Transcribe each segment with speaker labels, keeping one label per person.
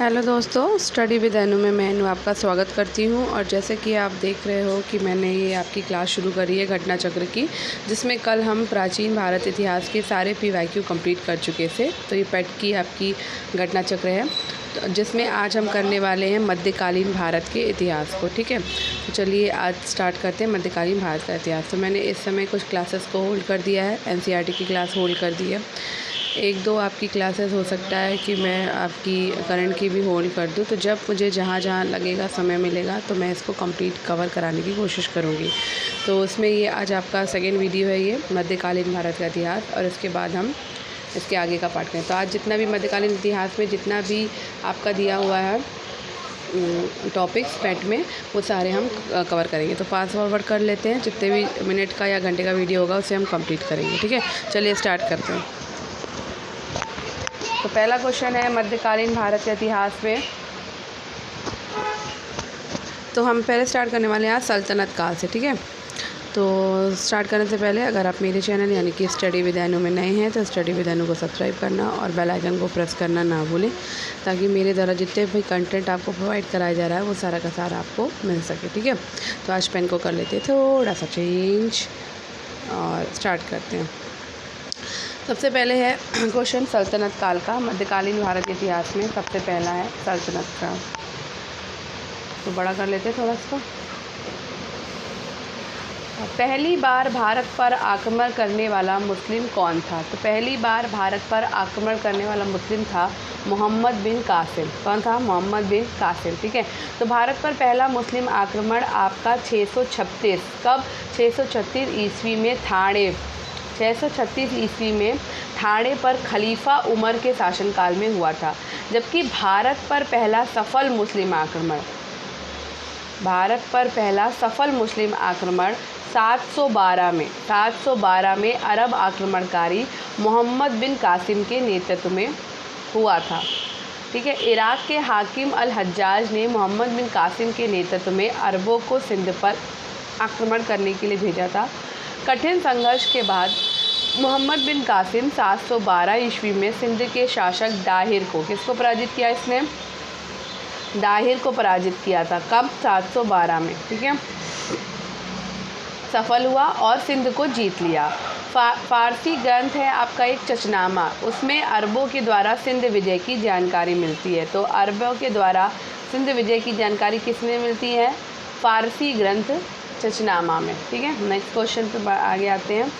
Speaker 1: Hello दोस्तों, study with अनु में मैं अनु आपका स्वागत करती हूं। और जैसे कि आप देख रहे हो कि मैंने ये आपकी क्लास शुरू करी है घटना चक्र की, जिसमें कल हम प्राचीन भारत इतिहास के सारे PYQ कंप्लीट कर चुके थे। तो ये पेट की आपकी घटना चक्र है, तो जिसमें आज हम करने वाले हैं मध्यकालीन भारत के इतिहास को। ठीक है, तो चलिए आज स्टार्ट करते हैं मध्यकालीन भारत का इतिहास। तो मैंने इस समय कुछ क्लासेस को होल्ड कर दिया है, NCERT की क्लास होल्ड कर दी है। एक दो आपकी क्लासेस हो सकता है कि मैं आपकी करंट की भी होल्ड कर दूं। तो जब मुझे जहाँ जहाँ लगेगा, समय मिलेगा, तो मैं इसको कंप्लीट कवर कराने की कोशिश करूँगी। तो उसमें ये आज आपका सेकेंड वीडियो है, ये मध्यकालीन भारत का इतिहास, और इसके बाद हम इसके आगे का पार्ट करें। तो आज जितना भी मध्यकालीन इतिहास में जितना भी आपका दिया हुआ है टॉपिक्स पेट में, वो सारे हम कवर करेंगे। तो फास्ट फॉरवर्ड कर लेते हैं, जितने भी मिनट का या घंटे का वीडियो होगा उसे हम कंप्लीट करेंगे। ठीक है, चलिए स्टार्ट करते हैं। तो पहला क्वेश्चन है मध्यकालीन भारत के इतिहास में। तो हम पहले स्टार्ट करने वाले हैं आज सल्तनत काल से। ठीक है, तो स्टार्ट करने से पहले अगर आप मेरे चैनल यानी कि स्टडी विद अनु में नए हैं तो स्टडी विद अनु को सब्सक्राइब करना और बेल आइकन को प्रेस करना ना भूलें, ताकि मेरे द्वारा जितने भी कंटेंट आपको प्रोवाइड कराया जा रहा है वो सारा का सारा आपको मिल सके। ठीक है, तो आज पेन को कर लेते हैं थोड़ा सा चेंज और स्टार्ट करते हैं। सबसे पहले है क्वेश्चन सल्तनत काल का। मध्यकालीन भारत के इतिहास में सबसे पहला है सल्तनत काल। तो बड़ा कर लेते हैं थोड़ा इसको। पहली बार भारत पर आक्रमण करने वाला मुस्लिम कौन था? तो पहली बार भारत पर आक्रमण करने वाला मुस्लिम था मोहम्मद बिन कासिम। कौन था? मोहम्मद बिन कासिम। ठीक है, तो भारत पर पहला मुस्लिम आक्रमण आपका 636 कब? 636 ईस्वी में ठाणे 636 ईस्वी में ठाणे पर खलीफा उमर के शासनकाल में हुआ था। जबकि भारत पर पहला सफल मुस्लिम आक्रमण 712 में अरब आक्रमणकारी मोहम्मद बिन कासिम के नेतृत्व में हुआ था। ठीक है, इराक के हाकिम अल हज्जाज ने मोहम्मद बिन कासिम के नेतृत्व में अरबों को सिंध पर आक्रमण करने के लिए भेजा था। कठिन संघर्ष के बाद मोहम्मद बिन कासिम 712 ईस्वी में सिंध के शासक दाहिर को, किसको पराजित किया इसने? दाहिर को पराजित किया था। कब? 712 में। ठीक है, सफल हुआ और सिंध को जीत लिया। फारसी ग्रंथ है आपका एक चचनामा, उसमें अरबों के द्वारा सिंध विजय की जानकारी मिलती है। तो अरबों के द्वारा सिंध विजय की जानकारी किसमें मिलती है? फारसी ग्रंथ चचनामा में। ठीक है, नेक्स्ट क्वेश्चन पे आगे आते हैं।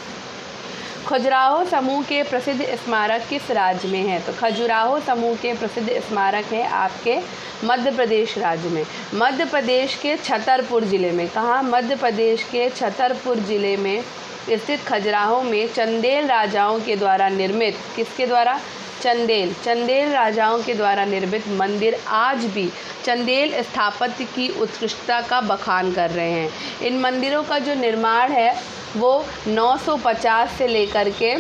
Speaker 1: खजुराहो समूह के प्रसिद्ध स्मारक किस राज्य में है? तो खजुराहो समूह के प्रसिद्ध स्मारक है आपके मध्य प्रदेश राज्य में। मध्य प्रदेश के छतरपुर ज़िले में। कहाँ? मध्य प्रदेश के छतरपुर ज़िले में स्थित खजुराहो में चंदेल राजाओं के द्वारा निर्मित, किसके द्वारा? चंदेल राजाओं के द्वारा निर्मित मंदिर आज भी चंदेल स्थापत्य की उत्कृष्टता का बखान कर रहे हैं। इन मंदिरों का जो निर्माण है वो 950 से लेकर के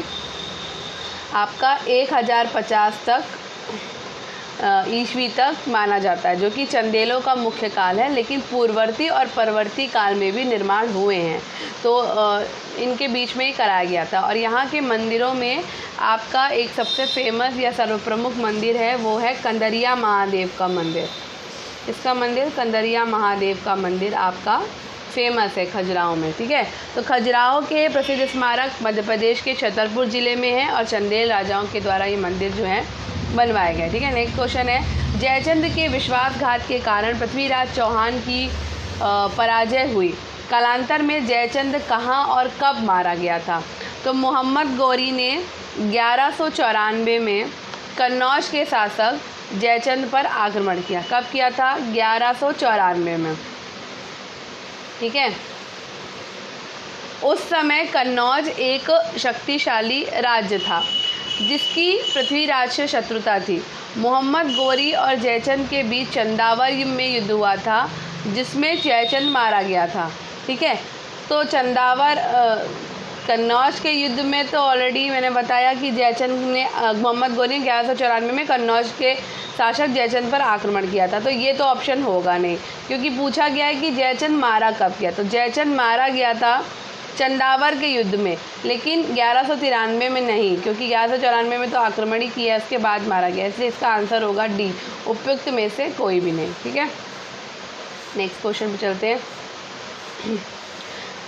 Speaker 1: आपका 1050 तक ईस्वी तक माना जाता है, जो कि चंदेलों का मुख्य काल है। लेकिन पूर्ववर्ती और परवर्ती काल में भी निर्माण हुए हैं, तो इनके बीच में ही कराया गया था। और यहाँ के मंदिरों में आपका एक सबसे फेमस या सर्वप्रमुख मंदिर है, वो है कंदरिया महादेव का मंदिर। इसका मंदिर कंदरिया महादेव का मंदिर आपका फेमस है खजुराहो में। ठीक है, तो खजुराहो के प्रसिद्ध स्मारक मध्य प्रदेश के छतरपुर ज़िले में है और चंदेल राजाओं के द्वारा ये मंदिर जो है बनवाए गए। ठीक है, नेक्स्ट क्वेश्चन है जयचंद के विश्वासघात के कारण पृथ्वीराज चौहान की पराजय हुई। कालांतर में जयचंद कहाँ और कब मारा गया था? तो मोहम्मद गौरी ने 1194 में कन्नौज के शासक जयचंद पर आक्रमण किया। कब किया था? 1194 में। ठीक है, उस समय कन्नौज एक शक्तिशाली राज्य था जिसकी पृथ्वीराज से शत्रुता थी। मोहम्मद गौरी और जयचंद के बीच चंदावर में युद्ध हुआ था, जिसमें जयचंद मारा गया था। ठीक है, तो चंदावर कन्नौज के युद्ध में तो ऑलरेडी मैंने बताया कि जयचंद ने मोहम्मद गौरी ने 1194 में कन्नौज के शासक जयचंद पर आक्रमण किया था। तो ये तो ऑप्शन होगा नहीं, क्योंकि पूछा गया है कि जयचंद मारा कब गया। तो जयचंद मारा गया था चंदावर के युद्ध में, लेकिन 1193 में नहीं, क्योंकि 1194 में तो आक्रमण ही किया, इसके बाद मारा गया, इसलिए इसका आंसर होगा डी, उपयुक्त में से कोई भी नहीं। ठीक है, नेक्स्ट क्वेश्चन पे चलते हैं।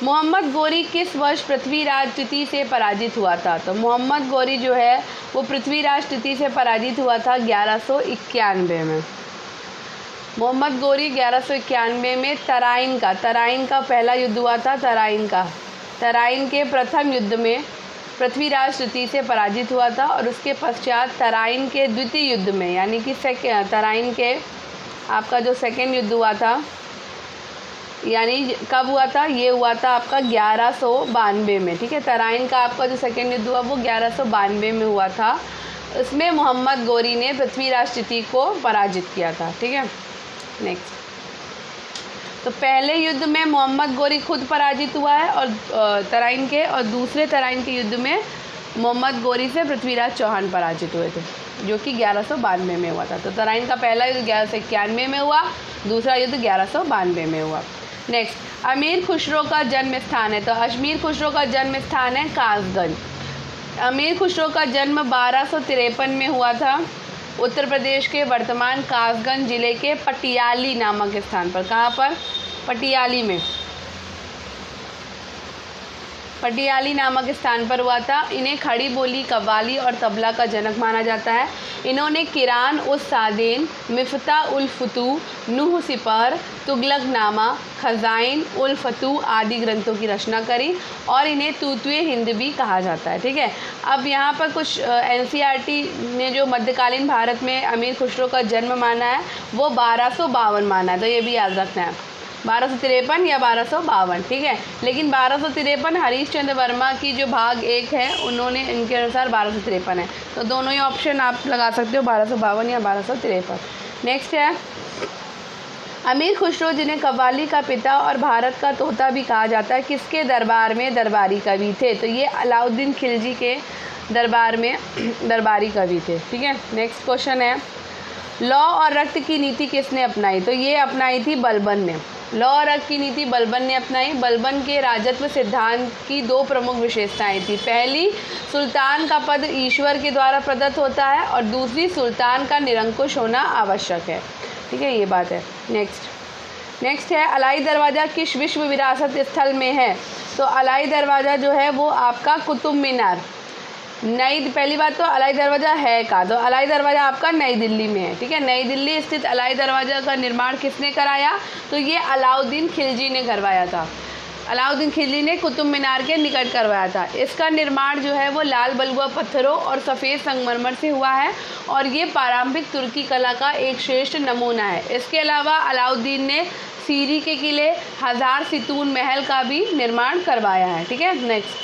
Speaker 1: मोहम्मद गोरी किस वर्ष पृथ्वीराज तृतीय से पराजित हुआ था? तो मोहम्मद गोरी जो है वो पृथ्वीराज तृतीय से पराजित हुआ था 1191 में। मोहम्मद गोरी 1191 में तराइन का पहला युद्ध हुआ था। तराइन के प्रथम युद्ध में पृथ्वीराज तृतीय से पराजित हुआ था, और उसके पश्चात तराइन के द्वितीय युद्ध में, यानी कि तराइन के आपका जो सेकेंड युद्ध हुआ था, यानी कब हुआ था? ये हुआ था आपका 1192 में। ठीक है, तराइन का आपका जो सेकेंड युद्ध हुआ वो 1192 में हुआ था। इसमें मोहम्मद गोरी ने पृथ्वीराज तृतीय को पराजित किया था। ठीक है, नेक्स्ट, तो पहले युद्ध में मोहम्मद गोरी खुद पराजित हुआ है और तराइन के, और दूसरे तराइन के युद्ध में मोहम्मद गोरी से पृथ्वीराज चौहान पराजित हुए थे, जो कि 1192 में हुआ था। तो तराइन का पहला युद्ध 1191 में हुआ, दूसरा युद्ध 1192 में हुआ। नेक्स्ट, अमीर खुसरो का जन्म स्थान है। तो अमीर खुसरो का जन्म स्थान है कासगंज। अमीर खुसरो का जन्म 1253 में हुआ था उत्तर प्रदेश के वर्तमान कासगंज जिले के पटियाली नामक स्थान पर। कहाँ पर? पटियाली में, पटियाली नामक स्थान पर हुआ था। इन्हें खड़ी बोली, कव्वाली और तबला का जनक माना जाता है। इन्होंने किरान उस सादेन, मिफ्ता उल फुतू, नूह सिपर, तुगलकनामा, खजाइन उल फतू आदि ग्रंथों की रचना करी, और इन्हें तूतुए हिंद भी कहा जाता है। ठीक है, अब यहाँ पर कुछ NCERT ने जो मध्यकालीन भारत में अमीर खुसरो का जन्म माना है वो 1252 माना है, तो ये भी याद रखना है, 1253 या 1252। ठीक है, लेकिन 1253 हरीशचंद्र वर्मा की जो भाग 1 है, उन्होंने इनके अनुसार 1253 है, तो दोनों ही ऑप्शन आप लगा सकते हो, 1252 या 1253। नेक्स्ट है अमीर खुसरो, जिन्हें कव्वाली का पिता और भारत का तोता भी कहा जाता है, किसके दरबार में दरबारी कवि थे? तो ये अलाउद्दीन खिलजी के दरबार में दरबारी कवि थे। ठीक है, नेक्स्ट क्वेश्चन है लौ और रक्त की नीति किसने अपनाई? तो ये अपनाई थी बलबन ने। लौ और रक्त की नीति बलबन ने अपनाई। बलबन के राजत्व सिद्धांत की 2 प्रमुख विशेषताएं थी। पहली, सुल्तान का पद ईश्वर के द्वारा प्रदत्त होता है, और दूसरी, सुल्तान का निरंकुश होना आवश्यक है। ठीक है, ये बात है। नेक्स्ट है अलाई दरवाज़ा किस विश्व विरासत स्थल में है? तो अलाई दरवाज़ा जो है वो आपका कुतुब मीनार, पहली बात तो अलाई दरवाज़ा है का, तो अलाई दरवाज़ा आपका नई दिल्ली में है। ठीक है, नई दिल्ली स्थित अलाई दरवाज़ा का निर्माण किसने कराया? तो ये अलाउद्दीन खिलजी ने करवाया था। अलाउद्दीन खिलजी ने कुतुब मीनार के निकट करवाया था। इसका निर्माण जो है वो लाल बलुआ पत्थरों और सफ़ेद संगमरमर से हुआ है, और ये पारंपरिक तुर्की कला का एक श्रेष्ठ नमूना है। इसके अलावा अलाउद्दीन ने सीरी के किले, हजार सितून महल का भी निर्माण करवाया है। ठीक है, नेक्स्ट,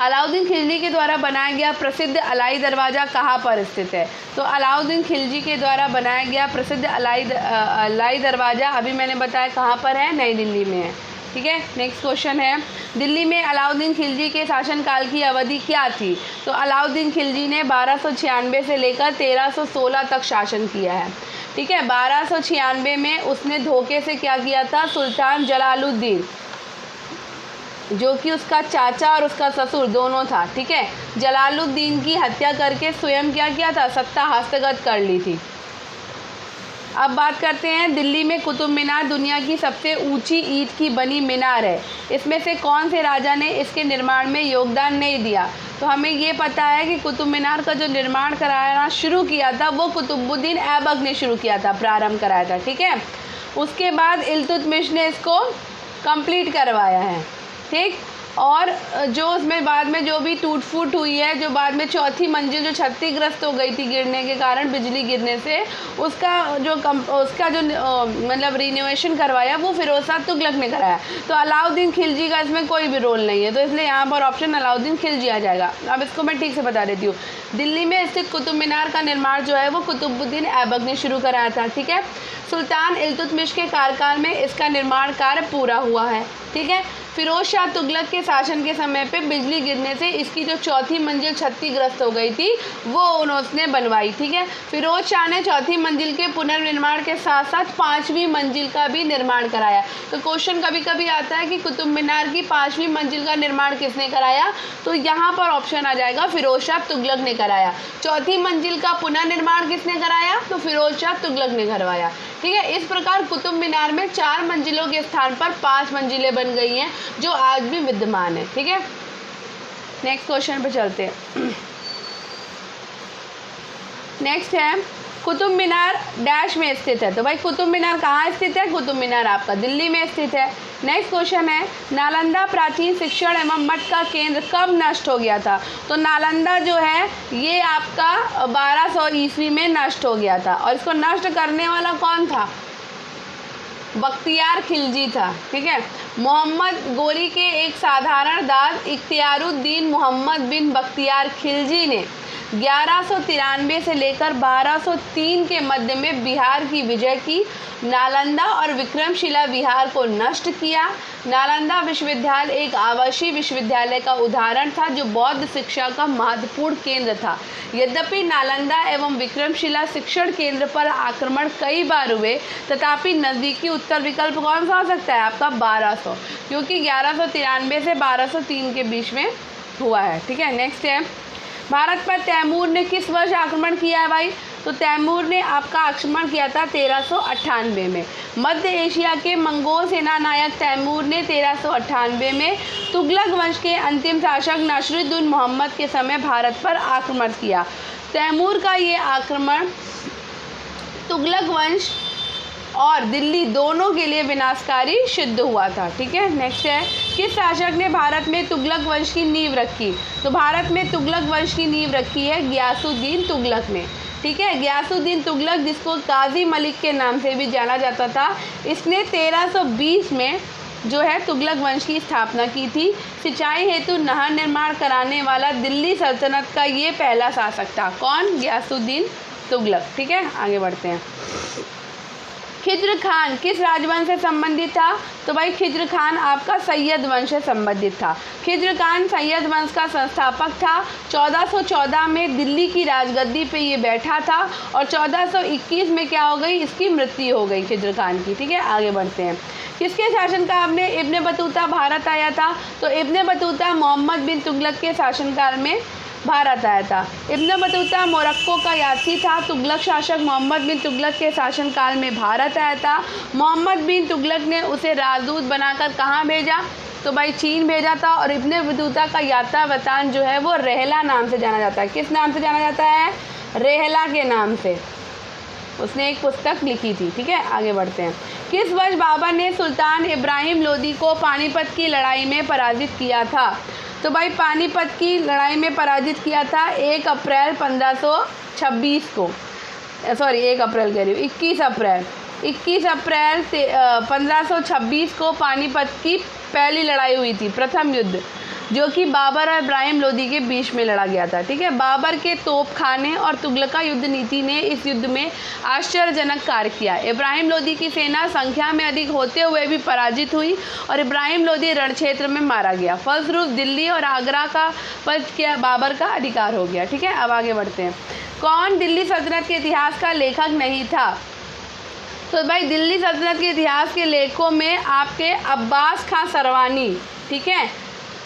Speaker 1: अलाउद्दीन खिलजी के द्वारा बनाया गया प्रसिद्ध अलाई दरवाज़ा कहाँ पर स्थित है? तो अलाउद्दीन खिलजी के द्वारा बनाया गया प्रसिद्ध अलाई दरवाज़ा अभी मैंने बताया कहाँ पर है, नई दिल्ली में है। ठीक है, नेक्स्ट क्वेश्चन है दिल्ली में अलाउद्दीन खिलजी के शासनकाल की अवधि क्या थी? तो अलाउद्दीन खिलजी ने 1296 से लेकर 1316 तक शासन किया है। ठीक है, 1296 में उसने धोखे से क्या किया था? सुल्तान जलालुद्दीन, जो कि उसका चाचा और उसका ससुर दोनों था। ठीक है, जलालुद्दीन की हत्या करके स्वयं क्या किया था? सत्ता हस्तगत कर ली थी। अब बात करते हैं दिल्ली में कुतुब मीनार दुनिया की सबसे ऊंची ईंट की बनी मीनार है। इसमें से कौन से राजा ने इसके निर्माण में योगदान नहीं दिया? तो हमें ये पता है कि कुतुब मीनार का जो निर्माण कराना शुरू किया था वो कुतुबुद्दीन ऐबक ने शुरू किया था, प्रारंभ कराया था। ठीक है, उसके बाद इल्तुतमिश ने इसको कंप्लीट करवाया है। ठीक, और जो उसमें बाद में जो भी टूट फूट हुई है, जो बाद में चौथी मंजिल जो क्षतिग्रस्त हो गई थी गिरने के कारण, बिजली गिरने से, उसका जो मतलब रिनोवेशन करवाया वो फिरोज शाह तुगलक ने कराया। तो अलाउद्दीन खिलजी का इसमें कोई भी रोल नहीं है, तो इसलिए यहाँ पर ऑप्शन अलाउद्दीन खिलजी आ जाएगा। अब इसको मैं ठीक से बता देती हूँ। दिल्ली में स्थित कुतुब मीनार का निर्माण जो है वो कुतुबुद्दीन ऐबक ने शुरू कराया था। ठीक है, सुल्तान इल्तुतमिश के कार्यकाल में इसका निर्माण कार्य पूरा हुआ है। ठीक है, फिरोज शाह तुगलक के शासन के समय पे बिजली गिरने से इसकी जो चौथी मंजिल क्षतिग्रस्त हो गई थी वो उन्होंने बनवाई। ठीक है, फिरोज शाह ने चौथी मंजिल के पुनर्निर्माण के साथ साथ 5वीं मंजिल का भी निर्माण कराया। तो क्वेश्चन कभी कभी आता है कि कुतुब मीनार की 5वीं मंजिल का निर्माण किसने कराया, तो यहाँ पर ऑप्शन आ जाएगा फिरोज शाह तुगलक ने कराया। चौथी मंजिल का पुनर्निर्माण किसने कराया, तो फिरोज शाह तुगलक ने करवाया। ठीक है, इस प्रकार कुतुब मीनार में 4 मंजिलों के स्थान पर 5 मंजिलें बन गई हैं जो आज भी विद्यमान है। ठीक है, नेक्स्ट क्वेश्चन पे चलते हैं। नेक्स्ट है कुतुब मीनार डैश में स्थित है। तो भाई कुतुब मीनार कहाँ स्थित है, कुतुब मीनार आपका दिल्ली में स्थित है। नेक्स्ट क्वेश्चन है नालंदा प्राचीन शिक्षण एवं मठ का केंद्र कब नष्ट हो गया था। तो नालंदा जो है ये आपका 1200 ईस्वी में नष्ट हो गया था और इसको नष्ट करने वाला कौन था, बख्तियार खिलजी था। ठीक है, मोहम्मद गोरी के एक साधारण दास इख्तियारुद्दीन मोहम्मद बिन बख्तियार खिलजी ने 1193 से लेकर 1203 के मध्य में बिहार की विजय की, नालंदा और विक्रमशिला विहार को नष्ट किया। नालंदा विश्वविद्यालय एक आवासीय विश्वविद्यालय का उदाहरण था जो बौद्ध शिक्षा का महत्वपूर्ण केंद्र था। यद्यपि नालंदा एवं विक्रमशिला शिक्षण केंद्र पर आक्रमण कई बार हुए, तथापि नज़दीकी उत्तर विकल्प कौन सा हो सकता है आपका 1200, क्योंकि 1193 से 1203 के बीच में हुआ है। ठीक है, नेक्स्ट है भारत पर तैमूर ने किस वर्ष आक्रमण किया है भाई, तो तैमूर ने आपका आक्रमण किया था 1398 में। मध्य एशिया के मंगोल सेना नायक तैमूर ने 1398 में तुगलक वंश के अंतिम शासक नसरुद्दीन मोहम्मद के समय भारत पर आक्रमण किया। तैमूर का ये आक्रमण तुगलक वंश और दिल्ली दोनों के लिए विनाशकारी सिद्ध हुआ था। ठीक है, नेक्स्ट है किस शासक ने भारत में तुगलक वंश की नींव रखी, तो भारत में तुगलक वंश की नींव रखी है गियासुद्दीन तुगलक ने। ठीक है, गियासुद्दीन तुगलक जिसको काजी मलिक के नाम से भी जाना जाता था, इसने 1320 में जो है तुगलक वंश की स्थापना की थी। सिंचाई हेतु नहर निर्माण कराने वाला दिल्ली सल्तनत का ये पहला शासक था। कौन, गियासुद्दीन तुगलक। ठीक है, आगे बढ़ते हैं। खिज्र खान किस राजवंश से संबंधित था, तो भाई खिज्र खान आपका सैयद वंश से संबंधित था। खिज्र खान सैयद वंश का संस्थापक था। 1414 में दिल्ली की राजगद्दी पे ये बैठा था और 1421 में क्या हो गई, इसकी मृत्यु हो गई खिज्र खान की। ठीक है, आगे बढ़ते हैं। किसके शासनकाल में इब्ने बतूता भारत आया था, तो इब्ने बतूता मोहम्मद बिन तुगलक के शासनकाल में भारत आया था। इब्न बतूता मोरक्को का यात्री था। तुगलक शासक मोहम्मद बिन तुगलक के शासनकाल में भारत आया था। मोहम्मद बिन तुगलक ने उसे राजदूत बनाकर कहाँ भेजा, तो भाई चीन भेजा था। और इब्न बतूता का यात्रा वृत्तांत जो है वो रेहला नाम से जाना जाता है। किस नाम से जाना जाता है, रेहला के नाम से उसने एक पुस्तक लिखी थी। ठीक है, आगे बढ़ते हैं। किस वर्ष बाबर ने सुल्तान इब्राहिम लोदी को पानीपत की लड़ाई में पराजित किया था, तो भाई पानीपत की लड़ाई में पराजित किया था 1 अप्रैल 1526 को, सॉरी 1 अप्रैल कह रही हूँ, 21 अप्रैल 1526 को पानीपत की पहली लड़ाई हुई थी, प्रथम युद्ध, जो कि बाबर और इब्राहिम लोदी के बीच में लड़ा गया था। ठीक है, बाबर के तोपखाने और तुगलका युद्ध नीति ने इस युद्ध में आश्चर्यजनक कार्य किया। इब्राहिम लोदी की सेना संख्या में अधिक होते हुए भी पराजित हुई और इब्राहिम लोदी रणक्षेत्र में मारा गया। फलस्वरूप दिल्ली और आगरा का पर क्या बाबर का अधिकार हो गया। ठीक है, अब आगे बढ़ते हैं। कौन दिल्ली सल्तनत के इतिहास का लेखक नहीं था, तो भाई दिल्ली सल्तनत के इतिहास के लेखकों में आपके अब्बास खां सरवानी, ठीक है,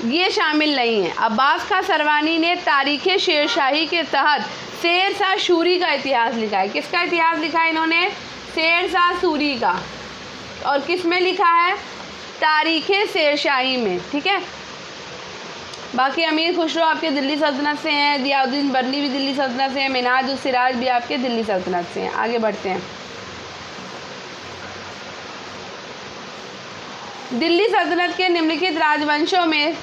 Speaker 1: ये शामिल नहीं है। अब्बास खां सरवानी ने तारीख़ शेरशाही के तहत शेर शाह सूरी का इतिहास लिखा है। किसका इतिहास लिखा है इन्होंने, शेर शाह सूरी का। और किस में लिखा है, तारीख़ शेरशाही में। ठीक है, बाकी अमीर खुसरो आपके दिल्ली सल्तनत से हैं, ज़ियाउद्दीन बरनी भी दिल्ली सल्तनत से हैं, मिन्हाज उस सिराज भी आपके दिल्ली सल्तनत से हैं। आगे बढ़ते हैं। दिल्ली सल्तनत के निम्नलिखित राजवंशों में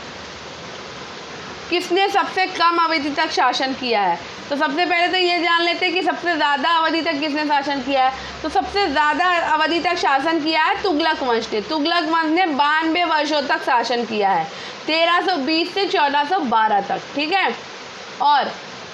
Speaker 1: किसने सबसे कम अवधि तक शासन किया है, तो सबसे पहले तो ये जान लेते हैं कि सबसे ज़्यादा अवधि तक किसने शासन किया है। तो सबसे ज़्यादा अवधि तक शासन किया है तुगलक वंश ने। तुगलक वंश ने 92 वर्षों तक शासन किया है, 1320 से 1412 तक। ठीक है, और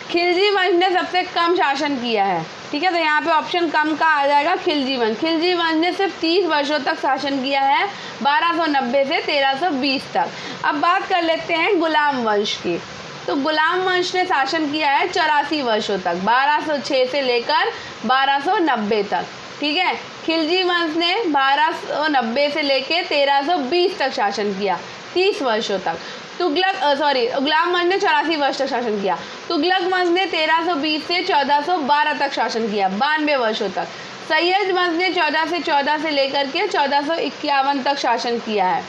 Speaker 1: खिलजी वंश ने सबसे कम शासन किया है, ठीक है, तो यहाँ पे ऑप्शन कम का आ जाएगा खिलजी वंश। खिलजी वंश ने सिर्फ 30 वर्षों तक शासन किया है, 1290 से 1320 तक। अब बात कर लेते हैं गुलाम वंश की। तो गुलाम वंश ने शासन किया है 84 वर्षों तक, 1206 से लेकर 1290 तक। ठीक है, खिलजी वंश ने 1290 से लेकर 1320 तक शासन किया, 30 वर्षों तक। गुलाम वंश ने 84 वर्ष तक शासन किया। तुगलक वंश ने 1320 से 1412 तक शासन किया, 92 वर्षों तक। सैयद वंश ने 1414 से लेकर के 1451 तक शासन किया है।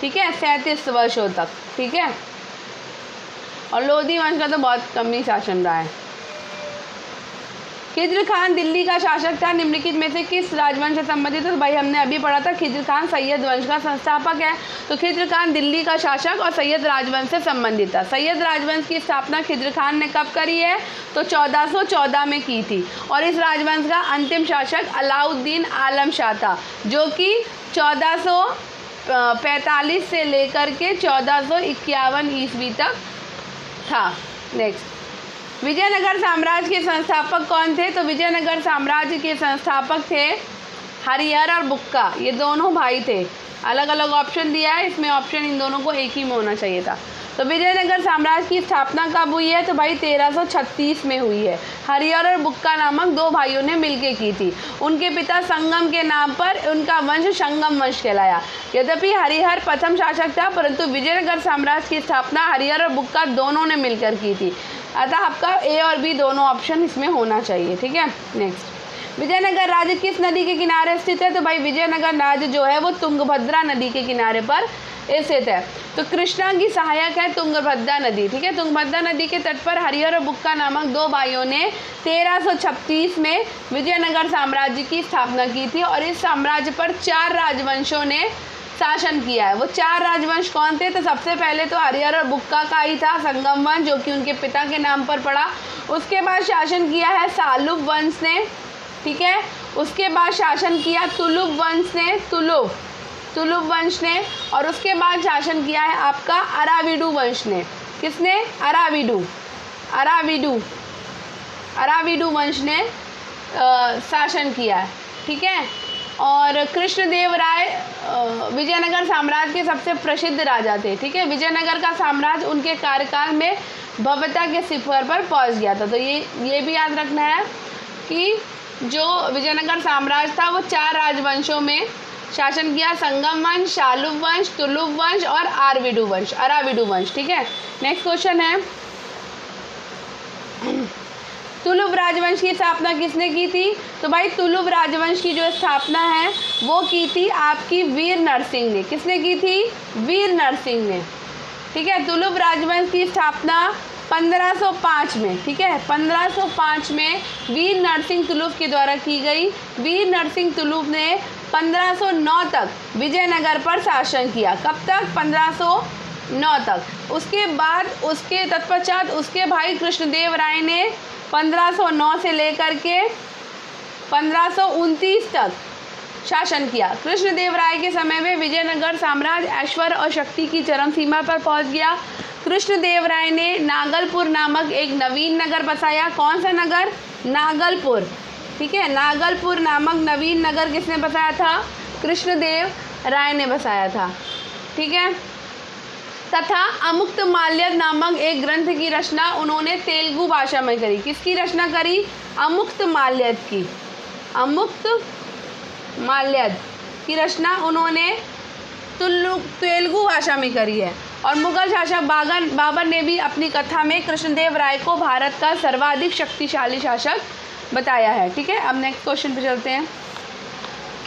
Speaker 1: ठीक है, 37 वर्षों तक। ठीक है, और लोधी वंश का तो बहुत कम ही शासन रहा है। खिज्र खान दिल्ली का शासक था, निम्नलिखित में से किस राजवंश से संबंधित है? तो भाई हमने अभी पढ़ा था, खिज्र खान सैयद वंश का संस्थापक है। तो खिज्र खान दिल्ली का शासक और सैयद राजवंश से संबंधित था। सैयद राजवंश की स्थापना खिज्र खान ने कब करी है? तो 1414 में की थी। और इस राजवंश का अंतिम शासक अलाउद्दीन आलम शाह था, जो कि 1445 से लेकर के 1451 ईस्वी तक था। नेक्स्ट, विजयनगर साम्राज्य के संस्थापक कौन थे? तो विजयनगर साम्राज्य के संस्थापक थे हरिहर और बुक्का, ये दोनों भाई थे। अलग अलग ऑप्शन दिया है, इसमें ऑप्शन इन दोनों को एक ही में होना चाहिए था। तो विजयनगर साम्राज्य की स्थापना कब हुई है? तो भाई 1336 में हुई है। हरिहर और बुक्का नामक दो भाइयों ने मिलकर की थी। उनके पिता संगम के नाम पर उनका वंश संगम वंश कहलाया। यद्यपि हरिहर प्रथम शासक था, परंतु विजयनगर साम्राज्य की स्थापना हरिहर और बुक्का दोनों ने मिलकर की थी। अतः आपका ए और बी दोनों ऑप्शन इसमें होना चाहिए। ठीक है, नेक्स्ट, विजयनगर राज्य किस नदी के किनारे स्थित है? तो भाई विजयनगर राज्य जो है वो तुंगभद्रा नदी के किनारे पर स्थित है। तो कृष्णा की सहायक है तुंगभद्रा नदी। ठीक है, तुंगभद्रा नदी के तट पर हरिहर और बुक्का नामक दो भाइयों ने 1336 में विजयनगर साम्राज्य की स्थापना की थी। और इस साम्राज्य पर 4 राजवंशों ने शासन किया है। वो 4 राजवंश कौन थे? तो सबसे पहले तो हरिहर और बुक्का का ही था संगम वंश, जो कि उनके पिता के नाम पर पड़ा। उसके बाद शासन किया है सालुब वंश ने। ठीक है, उसके बाद शासन किया तुलुब वंश ने, तुलुब वंश ने। और उसके बाद शासन किया है आपका अराविडु वंश ने। किसने? अराविडु वंश ने शासन किया है। ठीक है, और कृष्णदेव राय विजयनगर साम्राज्य के सबसे प्रसिद्ध राजा थे। ठीक है, विजयनगर का साम्राज्य उनके कार्यकाल में भव्यता के शिखर पर पहुंच गया था। तो ये भी याद रखना है कि जो विजयनगर साम्राज्य था वो 4 राजवंशों में शासन किया, संगम वंश, शालुब वंश, तुलुब वंश और अराविडु वंश। ठीक है, नेक्स्ट क्वेश्चन है, तुलुब राजवंश की स्थापना किसने की थी? तो भाई तुलुब राजवंश की जो स्थापना है वो की थी आपकी वीर नरसिंह ने। किसने की थी? वीर नरसिंह ने। ठीक है, तुलुब राजवंश की स्थापना 1505 में। ठीक है, 1505 में वीर नरसिंह तुलुब के द्वारा की गई। वीर नरसिंह तुलुब ने 1509 तक विजयनगर पर शासन किया। कब तक? 1509 तक। उसके बाद उसके तत्पश्चात उसके भाई कृष्णदेव राय ने 1509 से लेकर के 1529 तक शासन किया। कृष्णदेव राय के समय में विजयनगर साम्राज्य ऐश्वर्य और शक्ति की चरम सीमा पर पहुंच गया। कृष्णदेव राय ने नागलपुर नामक एक नवीन नगर बसाया। कौन सा नगर? नागलपुर। ठीक है, नागलपुर नामक नवीन नगर किसने बसाया था? कृष्णदेव राय ने बसाया था। ठीक है, तथा अमुक्त माल्यद नामक एक ग्रंथ की रचना उन्होंने तेलुगु भाषा में करी। किसकी रचना करी? अमुक्त माल्यद की। अमुक्त माल्यद की रचना उन्होंने तेलुगु भाषा में करी है। और मुगल शासक बाबर ने भी अपनी कथा में कृष्णदेव राय को भारत का सर्वाधिक शक्तिशाली शासक बताया है। ठीक है, अब नेक्स्ट क्वेश्चन पे चलते हैं।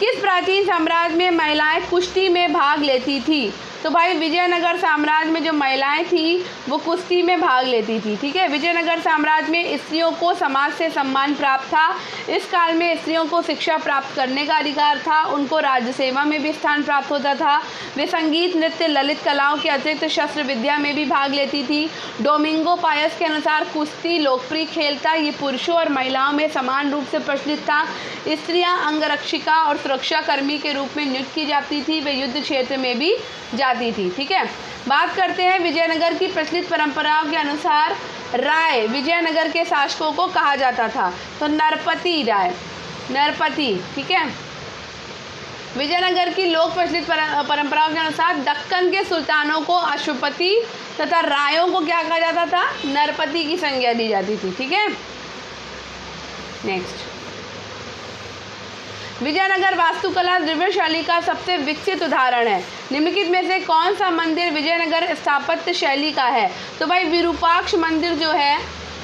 Speaker 1: किस प्राचीन साम्राज्य में महिलाएं कुश्ती में भाग लेती थी? तो भाई विजयनगर साम्राज्य में जो महिलाएं थी वो कुश्ती में भाग लेती थी। ठीक है, विजयनगर साम्राज्य में स्त्रियों को समाज से सम्मान प्राप्त था। इस काल में स्त्रियों को शिक्षा प्राप्त करने का अधिकार था। उनको राज्य सेवा में भी स्थान प्राप्त होता था। वे संगीत, नृत्य, ललित कलाओं के अतिरिक्त शस्त्र विद्या में भी भाग लेती थी। डोमिंगो पायस के अनुसार कुश्ती लोकप्रिय खेल था। ये पुरुषों और महिलाओं में समान रूप से प्रचलित था। स्त्रियां अंगरक्षिका और सुरक्षा कर्मी के रूप में नियुक्त की जाती थी। वे युद्ध क्षेत्र में भी जाती थी। ठीक है, बात करते हैं विजयनगर की प्रचलित परंपराओं के अनुसार राय विजयनगर के शासकों को कहा जाता था। तो नरपति राय, नरपति। ठीक है, विजयनगर की लोक प्रचलित परंपराओं के अनुसार दक्कन के सुल्तानों को अश्वपति तथा रायों को क्या कहा जाता था? नरपति की संज्ञा दी जाती थी। ठीक है, नेक्स्ट, विजयनगर वास्तुकला द्रविड़ शैली का सबसे विकसित उदाहरण है। निम्नलिखित में से कौन सा मंदिर विजयनगर स्थापत्य शैली का है? तो भाई विरूपाक्ष मंदिर जो है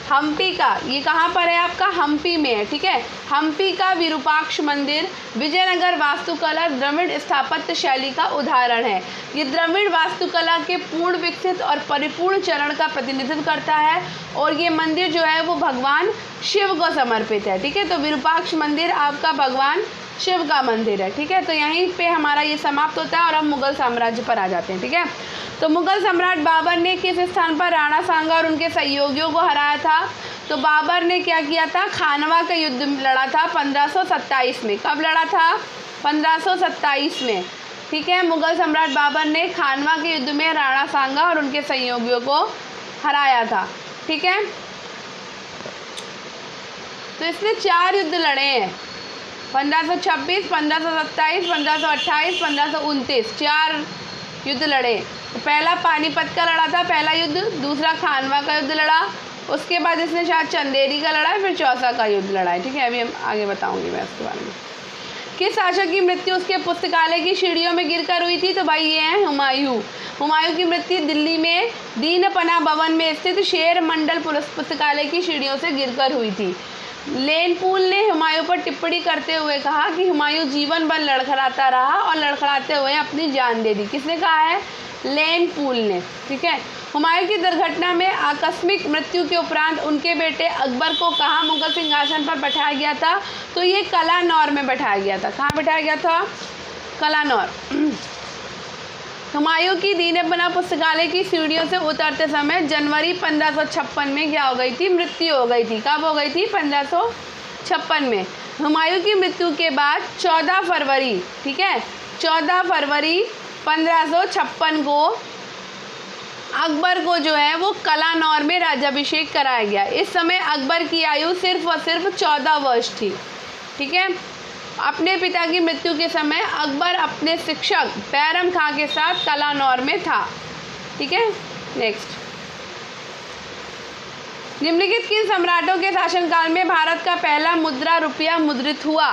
Speaker 1: हम्पी का, ये कहाँ पर है आपका? हम्पी में है। ठीक है, हम्पी का विरूपाक्ष मंदिर विजयनगर वास्तुकला द्रविड़ स्थापत्य शैली का उदाहरण है। ये द्रविड़ वास्तुकला के पूर्ण विकसित और परिपूर्ण चरण का प्रतिनिधित्व करता है और ये मंदिर जो है वो भगवान शिव को समर्पित है। ठीक है, तो विरूपाक्ष मंदिर आपका भगवान शिव का मंदिर है। ठीक है, तो यहीं पे हमारा ये समाप्त होता है और हम मुगल साम्राज्य पर आ जाते हैं। ठीक है, तो मुगल सम्राट बाबर ने किस स्थान पर राणा सांगा और उनके सहयोगियों को हराया था? तो बाबर ने क्या किया था? खानवा का युद्ध लड़ा था 1527 में। कब लड़ा था? 1527 में। ठीक है, मुगल सम्राट बाबर ने खानवा के युद्ध में राणा सांगा और उनके सहयोगियों को हराया था। ठीक है, तो इसने 4 युद्ध लड़े हैं, 1526, 1527, 1528, 1529, 4 युद्ध लड़े। तो पहला पानीपत का लड़ा था, पहला युद्ध, दूसरा खानवा का युद्ध लड़ा, उसके बाद इसने शायद चंदेरी का लड़ा है, फिर चौसा का युद्ध लड़ा है। ठीक है, अभी हम आगे बताऊंगी मैं इसके बारे में। किस शासक की मृत्यु उसके पुस्तकालय की सीढ़ियों में गिरकर हुई थी? तो भाई ये है हुमायूं। हुमायूं की मृत्यु दिल्ली में दीनपना भवन में स्थित शेर मंडल पुस्तकालय की सीढ़ियों से गिरकर हुई थी। लेनपूल ने हुमायूं पर टिप्पणी करते हुए कहा कि हुमायूं जीवन भर लड़खड़ाता रहा और लड़खड़ाते हुए अपनी जान दे दी। किसने कहा है? लेनपूल ने। ठीक है, हुमायूं की दुर्घटना में आकस्मिक मृत्यु के उपरांत उनके बेटे अकबर को कहाँ मुगल सिंहासन पर बैठाया गया था? तो ये कलानौर में बैठाया गया था। कहाँ बैठाया गया था? कलानौर। हुमायूं की दीनपना पुस्तकालय की सीढ़ियों से उतरते समय जनवरी 1556 में क्या हो गई थी? मृत्यु हो गई थी। कब हो गई थी? 1556 में। हुमायूं की मृत्यु के बाद 14 फरवरी, ठीक है, 14 फरवरी 1556 को अकबर को जो है वो कलानौर में राज्याभिषेक कराया गया। इस समय अकबर की आयु सिर्फ और सिर्फ 14 वर्ष थी। ठीक है, अपने पिता की मृत्यु के समय अकबर अपने शिक्षक बैरम खां के साथ कलानौर में था। ठीक है, नेक्स्ट, निम्नलिखित किन सम्राटों के शासनकाल में भारत का पहला मुद्रा रुपया मुद्रित हुआ?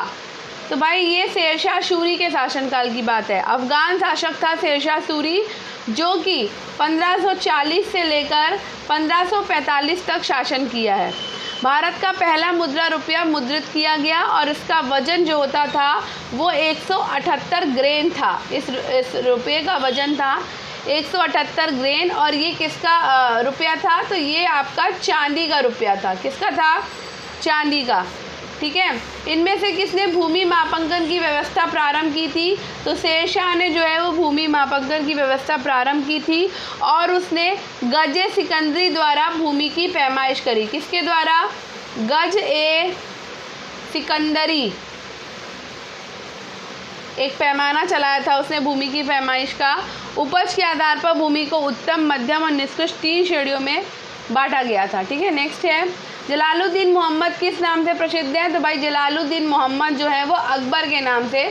Speaker 1: तो भाई ये शेरशाह सूरी के शासनकाल की बात है। अफगान शासक था शेरशाह सूरी, जो कि 1540 से लेकर 1545 तक शासन किया है। भारत का पहला मुद्रा रुपया मुद्रित किया गया और इसका वजन जो होता था वो 178 ग्रेन था। इस रुपये का वजन था 178 ग्रेन और ये किसका रुपया था? तो ये आपका चांदी का रुपया था। किसका था? चांदी का। ठीक है, इनमें से किसने भूमि मापांकन की व्यवस्था प्रारंभ की थी? तो शेरशाह ने जो है वो भूमि मापांकन की व्यवस्था प्रारंभ की थी और उसने गज सिकंदरी द्वारा भूमि की पैमाइश करी। किसके द्वारा? गज ए सिकंदरी, एक पैमाना चलाया था उसने भूमि की पैमाइश का। उपज के आधार पर भूमि को उत्तम, मध्यम और निष्कृष्ट 3 श्रेणियों में बांटा गया था। ठीक है, नेक्स्ट है, जलालुद्दीन मोहम्मद किस नाम से प्रसिद्ध है? तो भाई जलालुद्दीन मोहम्मद जो है वो अकबर के नाम से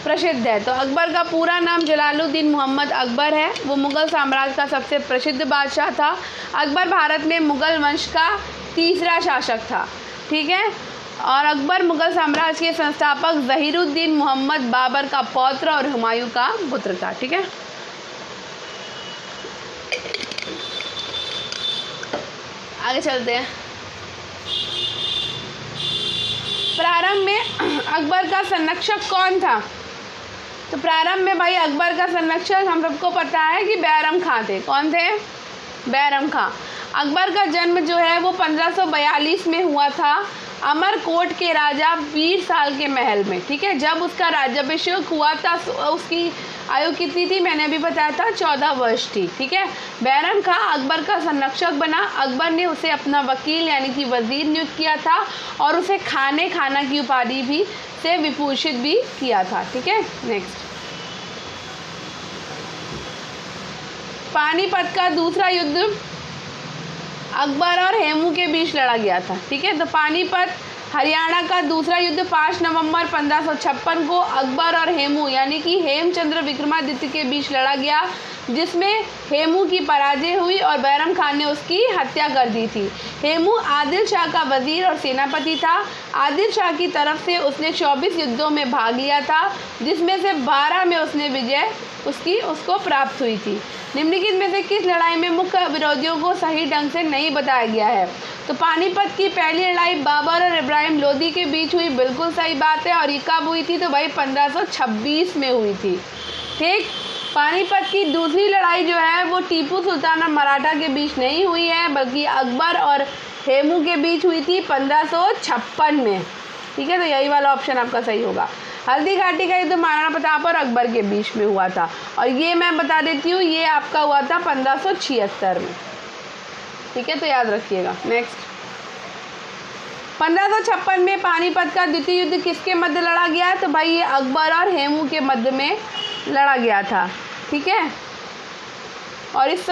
Speaker 1: प्रसिद्ध है। तो अकबर का पूरा नाम जलालुद्दीन मोहम्मद अकबर है। वो मुग़ल साम्राज्य का सबसे प्रसिद्ध बादशाह था। अकबर भारत में मुग़ल वंश का 3रा शासक था। ठीक है, और अकबर मुग़ल साम्राज्य के संस्थापक ज़हीरुद्दीन मोहम्मद बाबर का पौत्र और हुमायूं का पुत्र था। ठीक है, आगे चलते हैं। प्रारंभ में अकबर का संरक्षक कौन था? तो प्रारंभ में भाई अकबर का संरक्षक हम सबको पता है कि बैरम खां थे। कौन थे? बैरम खां। अकबर का जन्म जो है वो 1542 में हुआ था अमरकोट के राजा वीर साल के महल में। ठीक है, जब उसका राज्याभिषेक हुआ था उसकी आयु कितनी थी? मैंने अभी बताया था 14 वर्ष थी। ठीक है, बैरम खां अकबर का संरक्षक बना। अकबर ने उसे अपना वकील यानी कि वजीर नियुक्त किया था और उसे खाना की उपाधि भी से विभूषित भी किया था। ठीक है, नेक्स्ट, पानीपत का दूसरा युद्ध अकबर और हेमू के बीच लड़ा गया था। ठीक है, तो पानीपत हरियाणा का दूसरा युद्ध 5 नवंबर 1556 को अकबर और हेमू यानी कि हेमचंद्र विक्रमादित्य के बीच लड़ा गया, जिसमें हेमू की पराजय हुई और बैरम खान ने उसकी हत्या कर दी थी। हेमू आदिल शाह का वजीर और सेनापति था। आदिल शाह की तरफ से उसने 24 युद्धों में भाग लिया था, जिसमें से 12 में उसने विजय उसको प्राप्त हुई थी। निम्नलिखित में से किस लड़ाई में मुख्य विरोधियों को सही ढंग से नहीं बताया गया है? तो पानीपत की पहली लड़ाई बाबर और इब्राहिम लोदी के बीच हुई, बिल्कुल सही बात है। और ये कब हुई थी? तो भाई 1526 में हुई थी। ठीक, पानीपत की दूसरी लड़ाई जो है वो टीपू सुल्तान और मराठा के बीच नहीं हुई है, बल्कि अकबर और हेमू के बीच हुई थी 1556 में। ठीक है, तो यही वाला ऑप्शन आपका सही होगा। हल्दी घाटी का युद्ध महाराणा प्रताप और अकबर के बीच में हुआ था, और ये मैं बता देती हूँ, ये आपका हुआ था 1576 में। ठीक है, तो याद रखिएगा। नेक्स्ट, 1556 में पानीपत का द्वितीय युद्ध किसके मध्य लड़ा गया है? तो भाई ये अकबर और हेमू के मध्य में लड़ा गया था। ठीक है, और इस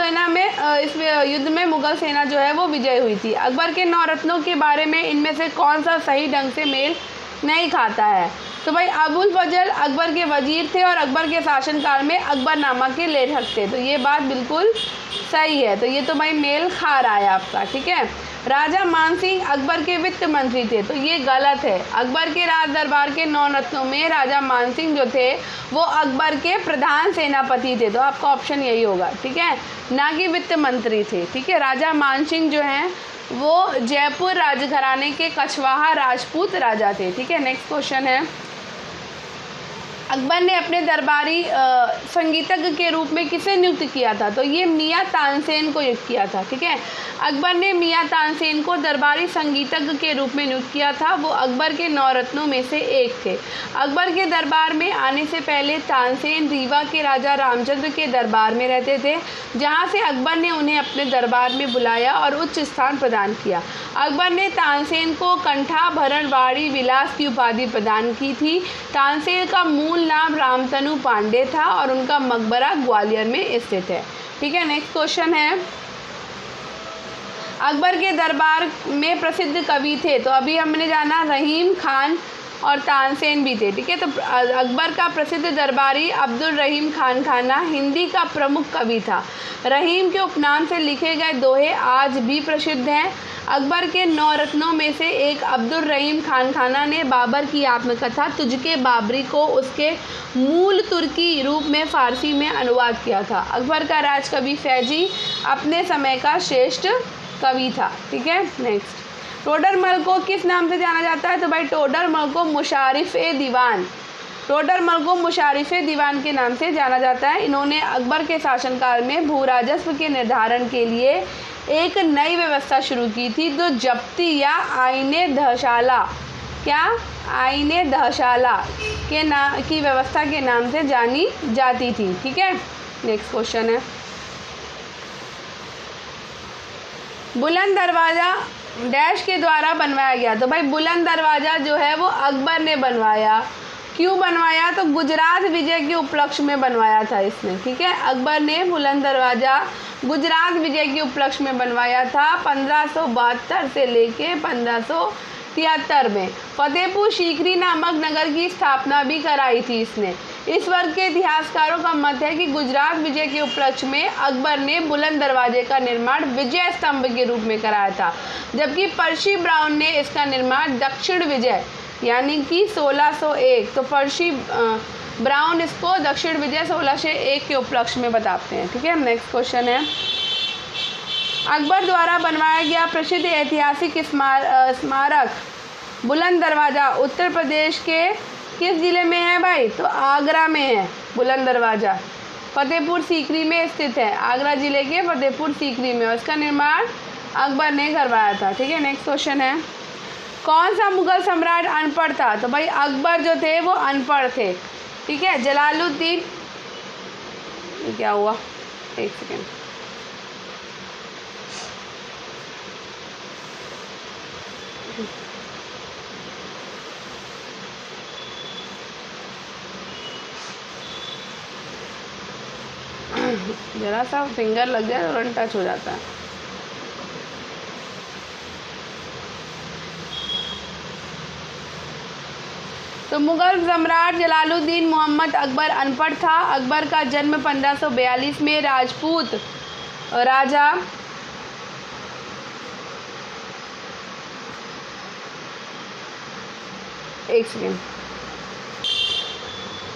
Speaker 1: युद्ध में मुगल सेना जो है वो विजय हुई थी। अकबर के 9 रत्नों के बारे में इनमें से कौन सा सही ढंग से मेल नहीं खाता है? तो भाई अबुल फजल अकबर के वजीर थे और अकबर के शासनकाल में अकबरनामा के लेखक थे, तो ये बात बिल्कुल सही है। तो ये तो भाई मेल खा रहा है आपका। ठीक है, राजा मानसिंह अकबर के वित्त मंत्री थे, तो ये गलत है। अकबर के राज दरबार के 9 रत्नों में राजा मानसिंह जो थे वो अकबर के प्रधान सेनापति थे, तो आपका ऑप्शन यही होगा। ठीक है, ना कि वित्त मंत्री थे। ठीक है, राजा मानसिंह जो हैं वो जयपुर राजघराने के कछवाहा राजपूत राजा थे। ठीक है, नेक्स्ट क्वेश्चन है, अकबर ने अपने दरबारी संगीतज्ञ के रूप में किसे नियुक्त किया था? तो ये मियाँ तानसेन को नियुक्त किया था। ठीक है, अकबर ने मियाँ तानसेन को दरबारी संगीतज्ञ के रूप में नियुक्त किया था। वो अकबर के 9 रत्नों में से एक थे। अकबर के दरबार में आने से पहले तानसेन रीवा के राजा रामचंद्र के दरबार में रहते थे, जहाँ से अकबर ने उन्हें अपने दरबार में बुलाया और उच्च स्थान प्रदान किया। अकबर ने तानसेन को कंठाभरण वाणी विलास की उपाधि प्रदान की थी। तानसेन का मूल नाम रामतनु पांडे था और उनका मकबरा ग्वालियर में स्थित है। ठीक है, नेक्स्ट क्वेश्चन है, अकबर के दरबार में प्रसिद्ध कवि थे, तो अभी हमने जाना रहीम खान और तानसेन भी थे। ठीक है, तो अकबर का प्रसिद्ध दरबारी अब्दुल रहीम खान खाना हिंदी का प्रमुख कवि था। रहीम के उपनाम से लिखे गए दोहे आज भी प्रसिद्ध हैं। अकबर के 9 रत्नों में से एक अब्दुल रहीम खान खाना ने बाबर की आत्मकथा तुझके बाबरी को उसके मूल तुर्की रूप में फ़ारसी में अनुवाद किया था। अकबर का राजकवि फैजी अपने समय का श्रेष्ठ कवि था। ठीक है, नेक्स्ट, टोडरमल को किस नाम से जाना जाता है? तो भाई टोडरमल को मुशारिफ़-ए दीवान, टोडरमल को मुशारिफ़-ए दीवान के नाम से जाना जाता है। इन्होंने अकबर के शासनकाल में भू राजस्व के निर्धारण के लिए एक नई व्यवस्था शुरू की थी, जो जब्ती या आईने दहशाला की व्यवस्था के नाम से जानी जाती थी। ठीक है, नेक्स्ट क्वेश्चन है, बुलंद दरवाज़ा डैश के द्वारा बनवाया गया? तो भाई बुलंद दरवाज़ा जो है वो अकबर ने बनवाया। क्यों बनवाया? तो गुजरात विजय के उपलक्ष्य में बनवाया था इसने। ठीक है, अकबर ने बुलंद दरवाज़ा गुजरात विजय के उपलक्ष्य में बनवाया था 1572 से लेके 1573 में। फतेहपुर सीकरी नामक नगर की स्थापना भी कराई थी इसने। इस वर्ग के इतिहासकारों का मत है कि गुजरात विजय के उपलक्ष्य में अकबर ने बुलंद दरवाजे का निर्माण विजय स्तंभ के रूप में कराया था, जबकि पर्सी ब्राउन ने इसका निर्माण दक्षिण विजय यानी कि 1601, तो पर्सी ब्राउन इसको दक्षिण विजय 1601 के उपलक्ष्य में बताते हैं। ठीक है, नेक्स्ट क्वेश्चन है, अकबर द्वारा बनवाया गया प्रसिद्ध ऐतिहासिक स्मारक बुलंद दरवाज़ा उत्तर प्रदेश के किस ज़िले में है भाई? तो आगरा में है। बुलंद दरवाज़ा फतेहपुर सीकरी में स्थित है, आगरा ज़िले के फतेहपुर सीकरी में, और इसका निर्माण अकबर ने करवाया था। ठीक है, नेक्स्ट क्वेश्चन है, कौन सा मुगल सम्राट अनपढ़ था? तो भाई अकबर जो थे वो अनपढ़ थे। ठीक है, जलालुद्दीन, क्या हुआ, एक सेकेंड, जरा सा फिंगर लग जाए तो रन टच हो जाता है। तो मुगल सम्राट जलालुद्दीन मोहम्मद अकबर अनपढ़ था। अकबर का जन्म 1542 में राजपूत राजा एक सेकेंड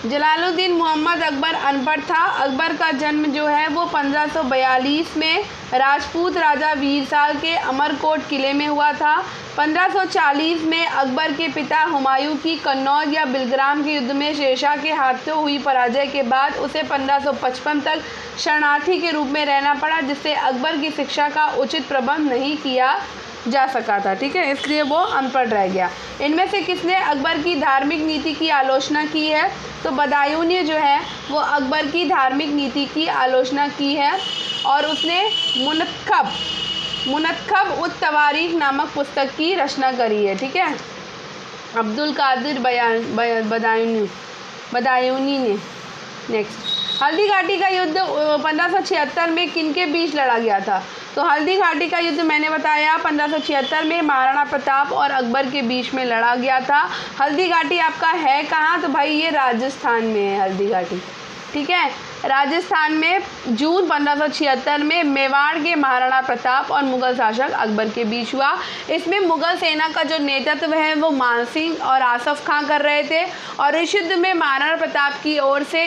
Speaker 1: जलालुद्दीन मोहम्मद अकबर अनपढ़ था। अकबर का जन्म जो है वो 1542 में राजपूत राजा वीरसाल के अमरकोट किले में हुआ था। 1540 में अकबर के पिता हुमायूं की कन्नौज या बिलग्राम के युद्ध में शेरशाह के हाथों हुई पराजय के बाद उसे 1555 तक शरणार्थी के रूप में रहना पड़ा, जिससे अकबर की शिक्षा का उचित प्रबंध नहीं किया जा सका था। ठीक है, इसलिए वो अनपढ़ रह गया। इनमें से किसने अकबर की धार्मिक नीति की आलोचना की है? तो बदायूं जो है वो अकबर की धार्मिक नीति की आलोचना की है और उसने मुनख्खब उत तवारीख नामक पुस्तक की रचना करी है। ठीक है, अब्दुल कादिर बदायूनी ने। नेक्स्ट, हल्दी घाटी का युद्ध 1576 में किनके बीच लड़ा गया था? तो हल्दी घाटी का युद्ध मैंने बताया 1576 में महाराणा प्रताप और अकबर के बीच में लड़ा गया था। हल्दी घाटी आपका है कहाँ? तो भाई ये राजस्थान में है हल्दी घाटी। ठीक है, राजस्थान में जून 1576 में मेवाड़ के महाराणा प्रताप और मुगल शासक अकबर के बीच हुआ। इसमें मुगल सेना का जो नेतृत्व है वो मान सिंह और आसफ खां कर रहे थे और इस युद्ध में महाराणा प्रताप की ओर से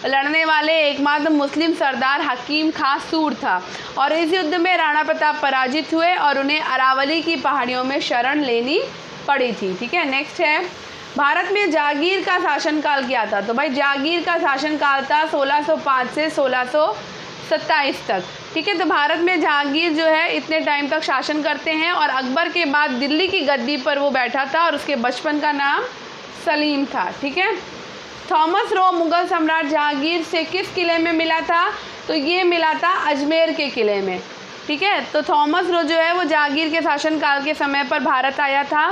Speaker 1: लड़ने वाले एकमात्र मुस्लिम सरदार हकीम खां सूर था और इस युद्ध में राणा प्रताप पराजित हुए और उन्हें अरावली की पहाड़ियों में शरण लेनी पड़ी थी। ठीक है, नेक्स्ट है, भारत में जागीर का शासनकाल क्या था? तो भाई जागीर का शासनकाल था 1605 से 1627 तक। ठीक है, तो भारत में जहांगीर जो है इतने टाइम तक शासन करते हैं और अकबर के बाद दिल्ली की गद्दी पर वो बैठा था और उसके बचपन का नाम सलीम था। ठीक है, थॉमस रो मुगल सम्राट जहांगीर से किस किले में मिला था? तो ये मिला था अजमेर के किले में। ठीक है, तो थॉमस रो जो है वो जहांगीर के शासनकाल के समय पर भारत आया था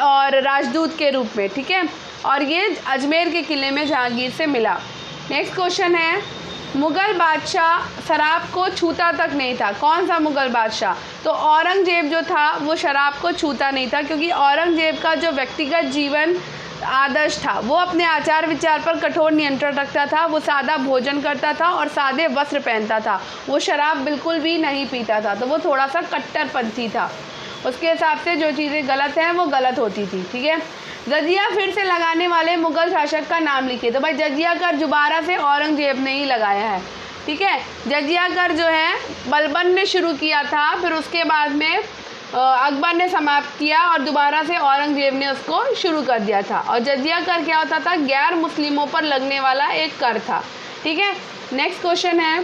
Speaker 1: और राजदूत के रूप में। ठीक है, और ये अजमेर के किले में जहांगीर से मिला। नेक्स्ट क्वेश्चन है, मुगल बादशाह शराब को छूता तक नहीं था। कौन सा मुगल बादशाह? तो औरंगजेब जो था वो शराब को छूता नहीं था क्योंकि औरंगजेब का जो व्यक्तिगत जीवन आदर्श था वो अपने आचार विचार पर कठोर नियंत्रण रखता था। वो सादा भोजन करता था और सादे वस्त्र पहनता था। वो शराब बिल्कुल भी नहीं पीता था, तो वो थोड़ा सा कट्टरपंथी था। उसके हिसाब से जो चीज़ें गलत हैं वो गलत होती थी। ठीक है, जजिया फिर से लगाने वाले मुगल शासक का नाम लिखिए। तो भाई जजिया कर दोबारा से औरंगजेब ने ही लगाया है। ठीक है, जजिया कर जो है बलबन ने शुरू किया था, फिर उसके बाद में अकबर ने समाप्त किया और दोबारा से औरंगजेब ने उसको शुरू कर दिया था। और जजिया कर क्या होता था? गैर मुस्लिमों पर लगने वाला एक कर था। ठीक है, नेक्स्ट क्वेश्चन है,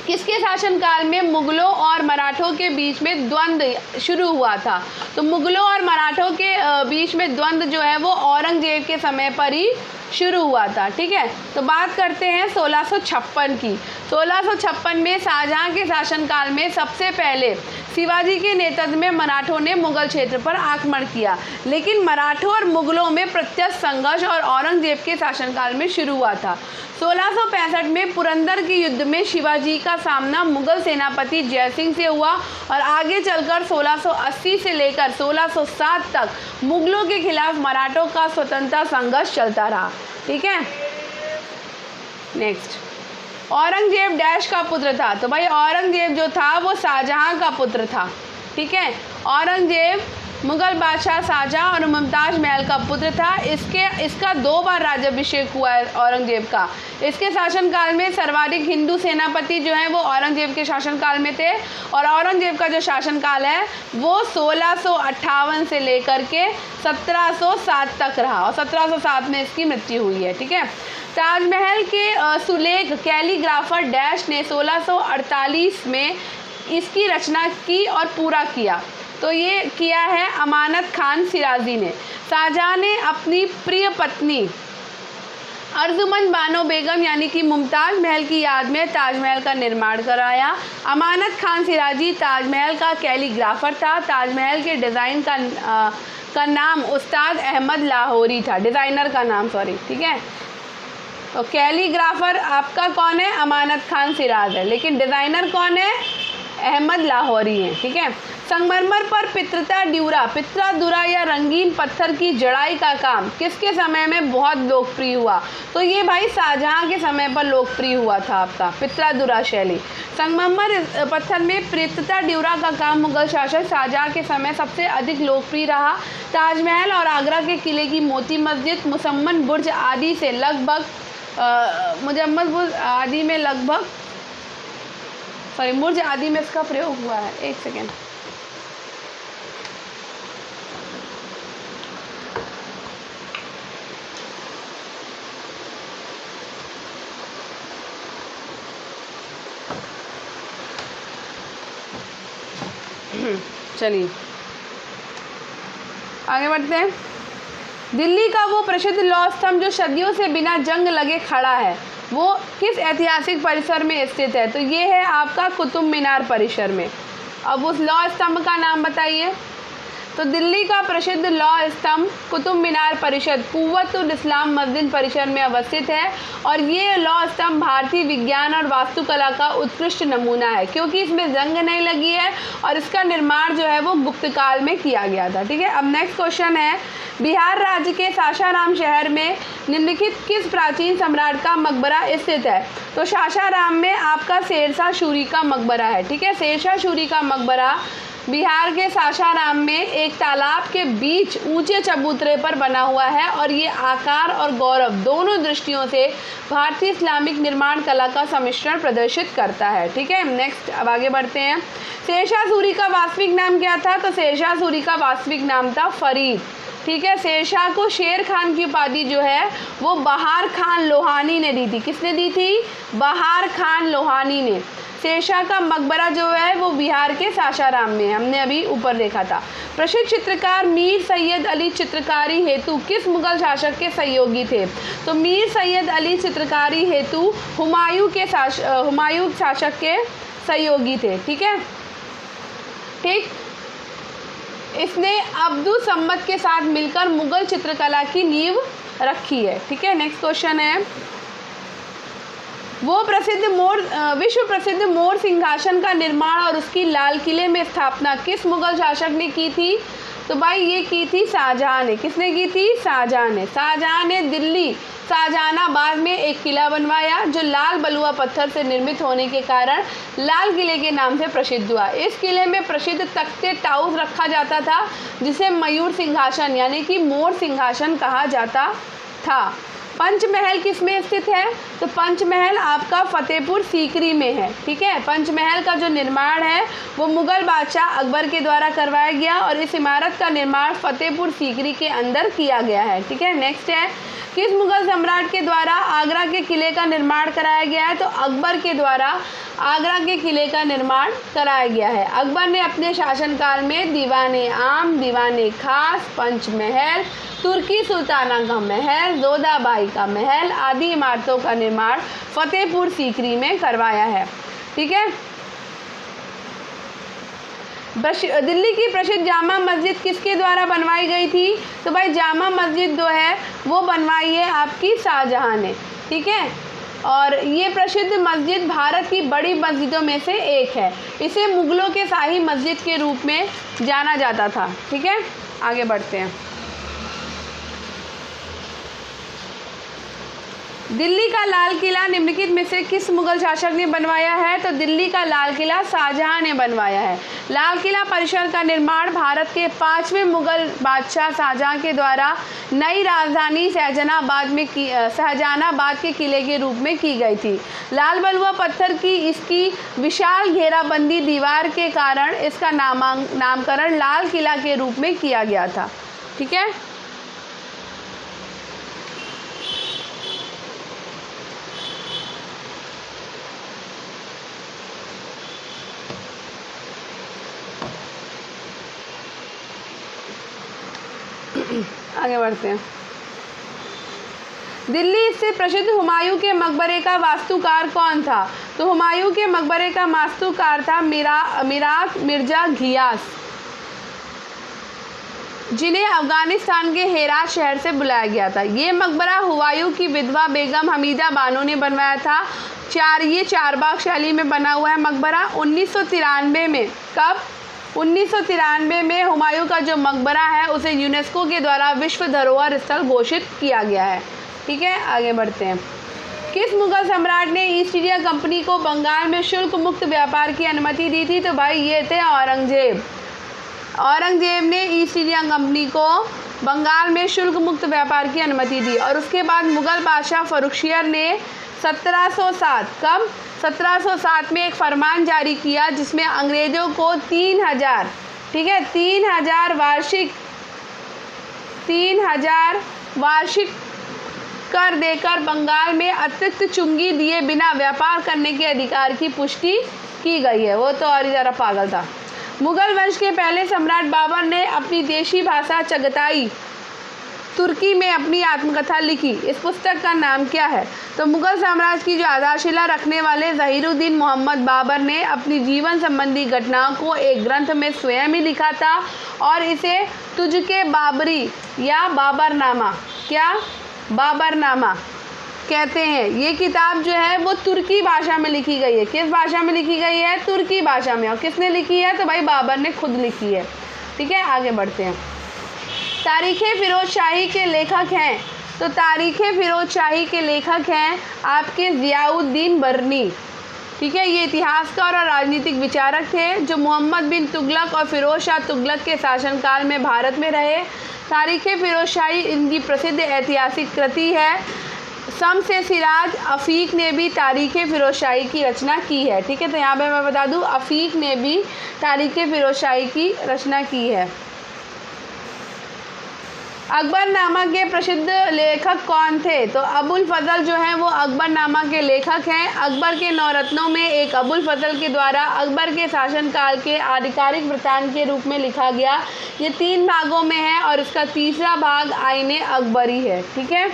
Speaker 1: किसके शासनकाल में मुगलों और मराठों के बीच में द्वंद्व शुरू हुआ था? तो मुगलों और मराठों के बीच में द्वंद्व जो है वो औरंगजेब के समय पर ही शुरू हुआ था। ठीक है, तो बात करते हैं 1656 की। 1656 में शाहजहां के शासनकाल में सबसे पहले शिवाजी के नेतृत्व में मराठों ने मुगल क्षेत्र पर आक्रमण किया, लेकिन मराठों और मुगलों में प्रत्यक्ष संघर्ष और औरंगजेब के शासनकाल में शुरू हुआ था। 1665 में पुरंदर के युद्ध में शिवाजी का सामना मुगल सेनापति जयसिंह से हुआ और आगे चलकर 1680 से लेकर 1607 तक मुगलों के खिलाफ मराठों का स्वतंत्रता संघर्ष चलता रहा। ठीक है, नेक्स्ट, औरंगजेब डैश का पुत्र था। तो भाई औरंगजेब जो था वो शाहजहां का पुत्र था। ठीक है, औरंगजेब मुगल बादशाह शाहजहां और मुमताज़ महल का पुत्र था। इसका 2 बार राज्याभिषेक हुआ है औरंगजेब का। इसके शासनकाल में सर्वाधिक हिंदू सेनापति जो हैं वो औरंगजेब के शासनकाल में थे और औरंगजेब का जो शासनकाल है वो 1658 से लेकर के 1707 तक रहा और 1707 में इसकी मृत्यु हुई है। ठीक है, ताजमहल के सुलेख कैलीग्राफर डैश ने 1648 में इसकी रचना की और पूरा किया। तो ये किया है अमानत खान सिराजी ने। शाहजहां ने अपनी प्रिय पत्नी अर्जुमंद बानो बेगम यानी कि मुमताज़ महल की याद में ताजमहल का निर्माण कराया। अमानत खान सिराजी ताजमहल का कैलीग्राफर था। ताजमहल के डिज़ाइन का नाम उस्ताद अहमद लाहौरी था, डिज़ाइनर का नाम, सॉरी। ठीक है, तो कैलीग्राफर आपका कौन है? अमानत खान सिराज है, लेकिन डिज़ाइनर कौन है? अहमद लाहौरी है। ठीक है। संगमरमर पर पित्रा दुरा या रंगीन पत्थर की जड़ाई का काम किसके समय में बहुत लोकप्रिय हुआ? तो ये भाई शाहजहां के समय पर लोकप्रिय हुआ था आपका पित्रा दुरा शैली। संगमरमर पत्थर में पित्रा ड्यूरा का काम मुगल शासक शाहजहां के समय सबसे अधिक लोकप्रिय रहा। ताजमहल और आगरा के किले की मोती मस्जिद मुसम्मन बुर्ज आदि से लगभग बुर्ज आदि में इसका प्रयोग हुआ है। एक सेकेंड। चलिए आगे बढ़ते हैं। दिल्ली का वो प्रसिद्ध लौह स्तंभ जो सदियों से बिना जंग लगे खड़ा है, वो किस ऐतिहासिक परिसर में स्थित है? तो ये है आपका कुतुब मीनार परिसर में। अब उस लौह स्तंभ का नाम बताइए। तो दिल्ली का प्रसिद्ध लौह स्तंभ कुतुब मीनार परिषद कुव्वतुल इस्लाम मस्जिद परिसर में अवस्थित है, और ये लौह स्तंभ भारतीय विज्ञान और वास्तुकला का उत्कृष्ट नमूना है, क्योंकि इसमें जंग नहीं लगी है और इसका निर्माण जो है वो गुप्त काल में किया गया था। ठीक है। अब नेक्स्ट क्वेश्चन है, बिहार राज्य के सासाराम शहर में निम्नलिखित किस प्राचीन सम्राट का मकबरा स्थित है? तो सासाराम में आपका शेरशाह सूरी का मकबरा है। ठीक है। शेरशाह सूरी का मकबरा बिहार के सासाराम में एक तालाब के बीच ऊंचे चबूतरे पर बना हुआ है, और ये आकार और गौरव दोनों दृष्टियों से भारतीय इस्लामिक निर्माण कला का सम्मिश्रण प्रदर्शित करता है। ठीक है। नेक्स्ट अब आगे बढ़ते हैं। शेरशाह सूरी का वास्तविक नाम क्या था? तो शेरशाह सूरी का वास्तविक नाम था फरीद। ठीक है। शेरशाह को शेर खान की उपाधि जो है वो बहार खान लोहानी ने दी थी। किसने दी थी? बहार खान लोहानी ने। शेरशाह का मकबरा जो है वो बिहार के सासाराम में, हमने अभी ऊपर देखा था। प्रसिद्ध चित्रकार मीर सैयद अली चित्रकारी हेतु किस मुगल शासक के सहयोगी थे? तो मीर सैयद अली चित्रकारी हेतु हुमायूं शासक के सहयोगी थे। ठीक है। ठीक। इसने अब्दुल सम्मद के साथ मिलकर मुगल चित्रकला की नींव रखी है। ठीक है। नेक्स्ट क्वेश्चन है, वो विश्व प्रसिद्ध मोर सिंहासन का निर्माण और उसकी लाल किले में स्थापना किस मुगल शासक ने की थी? तो भाई ये की थी शाहजहां ने। किसने की थी? शाहजहां ने। शाहजहां ने दिल्ली शाहजहानाबाद में एक किला बनवाया जो लाल बलुआ पत्थर से निर्मित होने के कारण लाल किले के नाम से प्रसिद्ध हुआ। इस किले में प्रसिद्ध तख्ते टाउस रखा जाता था, जिसे मयूर सिंहासन यानी कि मोर सिंहासन कहा जाता था। पंचमहल किस में स्थित है? तो पंचमहल आपका फतेहपुर सीकरी में है। ठीक है। पंचमहल का जो निर्माण है वो मुगल बादशाह अकबर के द्वारा करवाया गया, और इस इमारत का निर्माण फतेहपुर सीकरी के अंदर किया गया है। ठीक है। नेक्स्ट है, किस मुगल सम्राट के द्वारा आगरा के किले का निर्माण कराया गया है? तो अकबर के द्वारा आगरा के किले का निर्माण कराया गया है। अकबर ने अपने शासनकाल में दीवाने आम, दीवाने खास, पंचमहल, तुर्की सुल्ताना का महल, जोधाबाई का महल आदि इमारतों का निर्माण फतेहपुर सीकरी में करवाया है। ठीक है। दिल्ली की प्रसिद्ध जामा मस्जिद किसके द्वारा बनवाई गई थी? तो भाई जामा मस्जिद जो है वो बनवाई है आपकी शाहजहां ने। ठीक है। और ये प्रसिद्ध मस्जिद भारत की बड़ी मस्जिदों में से एक है। इसे मुगलों के शाही मस्जिद के रूप में जाना जाता था। ठीक है। आगे बढ़ते हैं। दिल्ली का लाल किला निम्नलिखित में से किस मुगल शासक ने बनवाया है? तो दिल्ली का लाल किला शाहजहां ने बनवाया है। लाल किला परिसर का निर्माण भारत के 5वें मुगल बादशाह शाहजहां के द्वारा नई राजधानी शाहजहानाबाद के किले के रूप में की गई थी। लाल बलुआ पत्थर की इसकी विशाल घेराबंदी दीवार के कारण इसका नामकरण लाल किला के रूप में किया गया था। ठीक है। आगे बढ़ते हैं। दिल्ली स्थित प्रसिद्ध हुमायूं के मकबरे का वास्तुकार कौन था? तो हुमायूं के मकबरे का वास्तुकार था मिराक मिर्जा घियास। जिन्हें अफगानिस्तान के हेरात शहर से बुलाया गया था। ये मकबरा हुमायूं की विधवा बेगम हमीदा बानो ने बनवाया था। ये चारबाग शैली में बना हुआ है मकबरा। 1993 में, कब? 1993 में हुमायूं का जो मकबरा है उसे यूनेस्को के द्वारा विश्व धरोहर स्थल घोषित किया गया है। ठीक है, आगे बढ़ते हैं। किस मुगल सम्राट ने ईस्ट इंडिया कंपनी को बंगाल में शुल्क मुक्त व्यापार की अनुमति दी थी? तो भाई ये थे औरंगजेब। औरंगजेब ने ईस्ट इंडिया कंपनी को बंगाल में शुल्क मुक्त व्यापार की अनुमति दी। और उसके बाद मुगल बादशाह फर्रुखशियर ने 1707, कब? 1707 में एक फरमान जारी किया जिसमें अंग्रेज़ों को 3000, ठीक है, 3000 वार्षिक कर देकर बंगाल में अतिरिक्त चुंगी दिए बिना व्यापार करने के अधिकार की पुष्टि की गई है। वो तो और ही ज़रा पागल था। मुगल वंश के पहले सम्राट बाबर ने अपनी देशी भाषा चगताई तुर्की में अपनी आत्मकथा लिखी। इस पुस्तक का नाम क्या है? तो मुगल साम्राज्य की जो आधारशिला रखने वाले ज़हीरुद्दीन मोहम्मद बाबर ने अपनी जीवन संबंधी घटनाओं को एक ग्रंथ में स्वयं ही लिखा था और इसे तुझके बाबरी या बाबरनामा, क्या? बाबरनामा कहते हैं। ये किताब जो है वो तुर्की भाषा में लिखी गई है। किस भाषा में लिखी गई है? तुर्की भाषा में। और किसने लिखी है? तो भाई बाबर ने खुद लिखी है। ठीक है, आगे बढ़ते हैं। तारीख़े फ़िरोज़ शाही के लेखक हैं, तो तारीख़े फ़िरोज़ शाही के लेखक हैं आपके ज़ियाउद्दीन बरनी। ठीक है, ये इतिहासकार और राजनीतिक विचारक थे जो मोहम्मद बिन तुगलक और फ़िरोज़ शाह तुगलक के शासनकाल में भारत में रहे। तारीख़े फ़िरोज़ शाही इनकी प्रसिद्ध ऐतिहासिक कृति है। शम्स सिराज अफ़ीक ने भी तारीख़े फ़िरोज़ शाही की रचना की है। ठीक है, तो यहाँ पे मैं बता दूँ अफ़ीक ने भी तारीख़े फ़िरोज़ शाही की रचना की है। अकबरनामा के प्रसिद्ध लेखक कौन थे? तो अबुल फजल जो हैं वो अकबरनामा के लेखक हैं। अकबर के नौरत्नों में एक अबुल फजल के द्वारा अकबर के शासनकाल के आधिकारिक वृत्तांत के रूप में लिखा गया। ये 3 भागों में है और इसका तीसरा भाग आईने अकबरी है। ठीक है,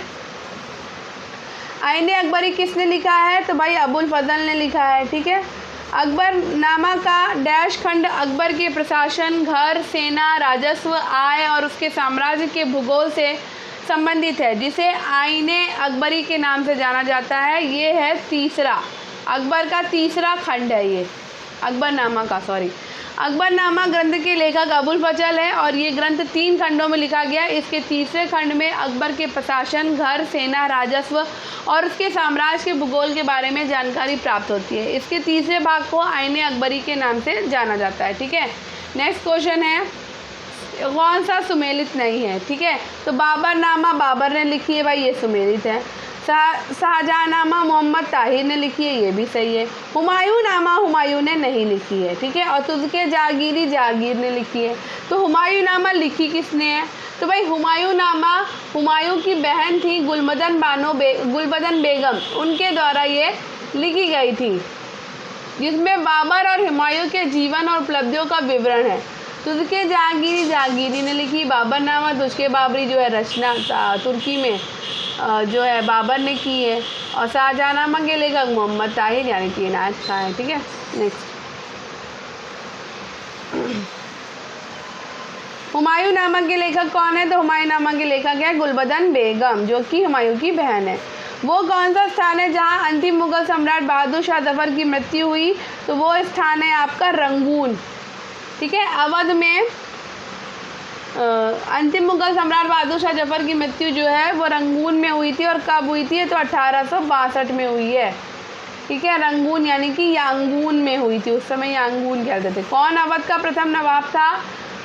Speaker 1: आईने अकबरी किसने लिखा है? तो भाई अबुल फजल ने लिखा है। ठीक है, अकबरनामा का डैश खंड अकबर के प्रशासन, घर, सेना, राजस्व, आय और उसके साम्राज्य के भूगोल से संबंधित है, जिसे आईने अकबरी के नाम से जाना जाता है। ये है तीसरा, अकबर का तीसरा खंड है ये, अकबरनामा का, अकबरनामा ग्रंथ के लेखक अबुल फजल है और ये ग्रंथ 3 खंडों में लिखा गया है। इसके तीसरे खंड में अकबर के प्रशासन, घर, सेना, राजस्व और उसके साम्राज्य के भूगोल के बारे में जानकारी प्राप्त होती है। इसके तीसरे भाग को आईने अकबरी के नाम से जाना जाता है। ठीक है, नेक्स्ट क्वेश्चन है कौन सा सुमेलित नहीं है? ठीक है, तो बाबरनामा बाबर ने लिखी है, भाई ये सुमेलित है। शाहजहांनामा मोहम्मद ताहिर ने लिखी है, ये भी सही है। हुमायूंनामा हुमायूं ने नहीं लिखी है। ठीक है, और तुझके जागीरी जागीर ने लिखी है। तो हुमायूंनामा लिखी किसने है? तो भाई हुमायूंनामा हुमायूं की बहन थी गुलबदन बेगम, उनके द्वारा ये लिखी गई थी, जिसमें बाबर और हुमायूं के जीवन और उपलब्धियों का विवरण है। तुझके जागीरी जागीरी ने लिखी बाबरनामा, तुझके बाबरी जो है रचना तुर्की में जो है बाबर ने की है। और शाहजहांनामा के लेखक मोहम्मद ताहिर यानी कि इनायत खां है। ठीक है, नेक्स्ट हुमायूंनामा के लेखक कौन है? तो हुमायूंनामा के लेखक है गुलबदन बेगम, जो कि हुमायूं की बहन है। वो कौन सा स्थान है जहां अंतिम मुगल सम्राट बहादुर शाह जफर की मृत्यु हुई? तो वो स्थान है आपका रंगून। ठीक है, अवध में अंतिम मुगल सम्राट बहादुर शाह जफर की मृत्यु जो है वो रंगून में हुई थी। और कब हुई थी? तो 1862 में हुई है। ठीक है, रंगून यानी कि यांगून में हुई थी, उस समय यांगून कहते थे। कौन अवध का प्रथम नवाब था?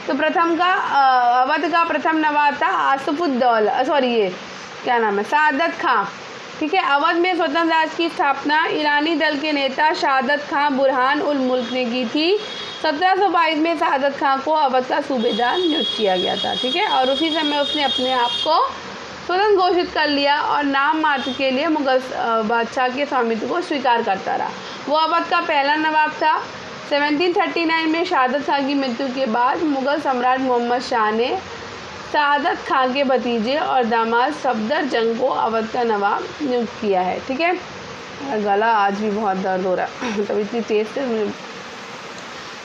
Speaker 1: तो अवध का प्रथम नवाब था आसिफुद्दौला, ये क्या नाम है, सादत खां। ठीक है, अवध में स्वतंत्र राज्य की स्थापना ईरानी दल के नेता शहादत खां बुरहान उल मुल्क ने की थी। 1722 में शहादत खां को अवध का सूबेदार नियुक्त किया गया था। ठीक है, और उसी समय उसने अपने आप को स्वतंत्र घोषित कर लिया और नाम मात्र के लिए मुगल बादशाह के स्वामित्व को स्वीकार करता रहा। वो अवध का पहला नवाब था। 1739 में शहादत खां की मृत्यु के बाद मुगल सम्राट मोहम्मद शाह ने शहादत खां के भतीजे और दामाद सफदर जंग को अवध का नवाब नियुक्त किया है। ठीक है, गला आज भी बहुत दर्द हो रहा है, तब इतनी तेज़ से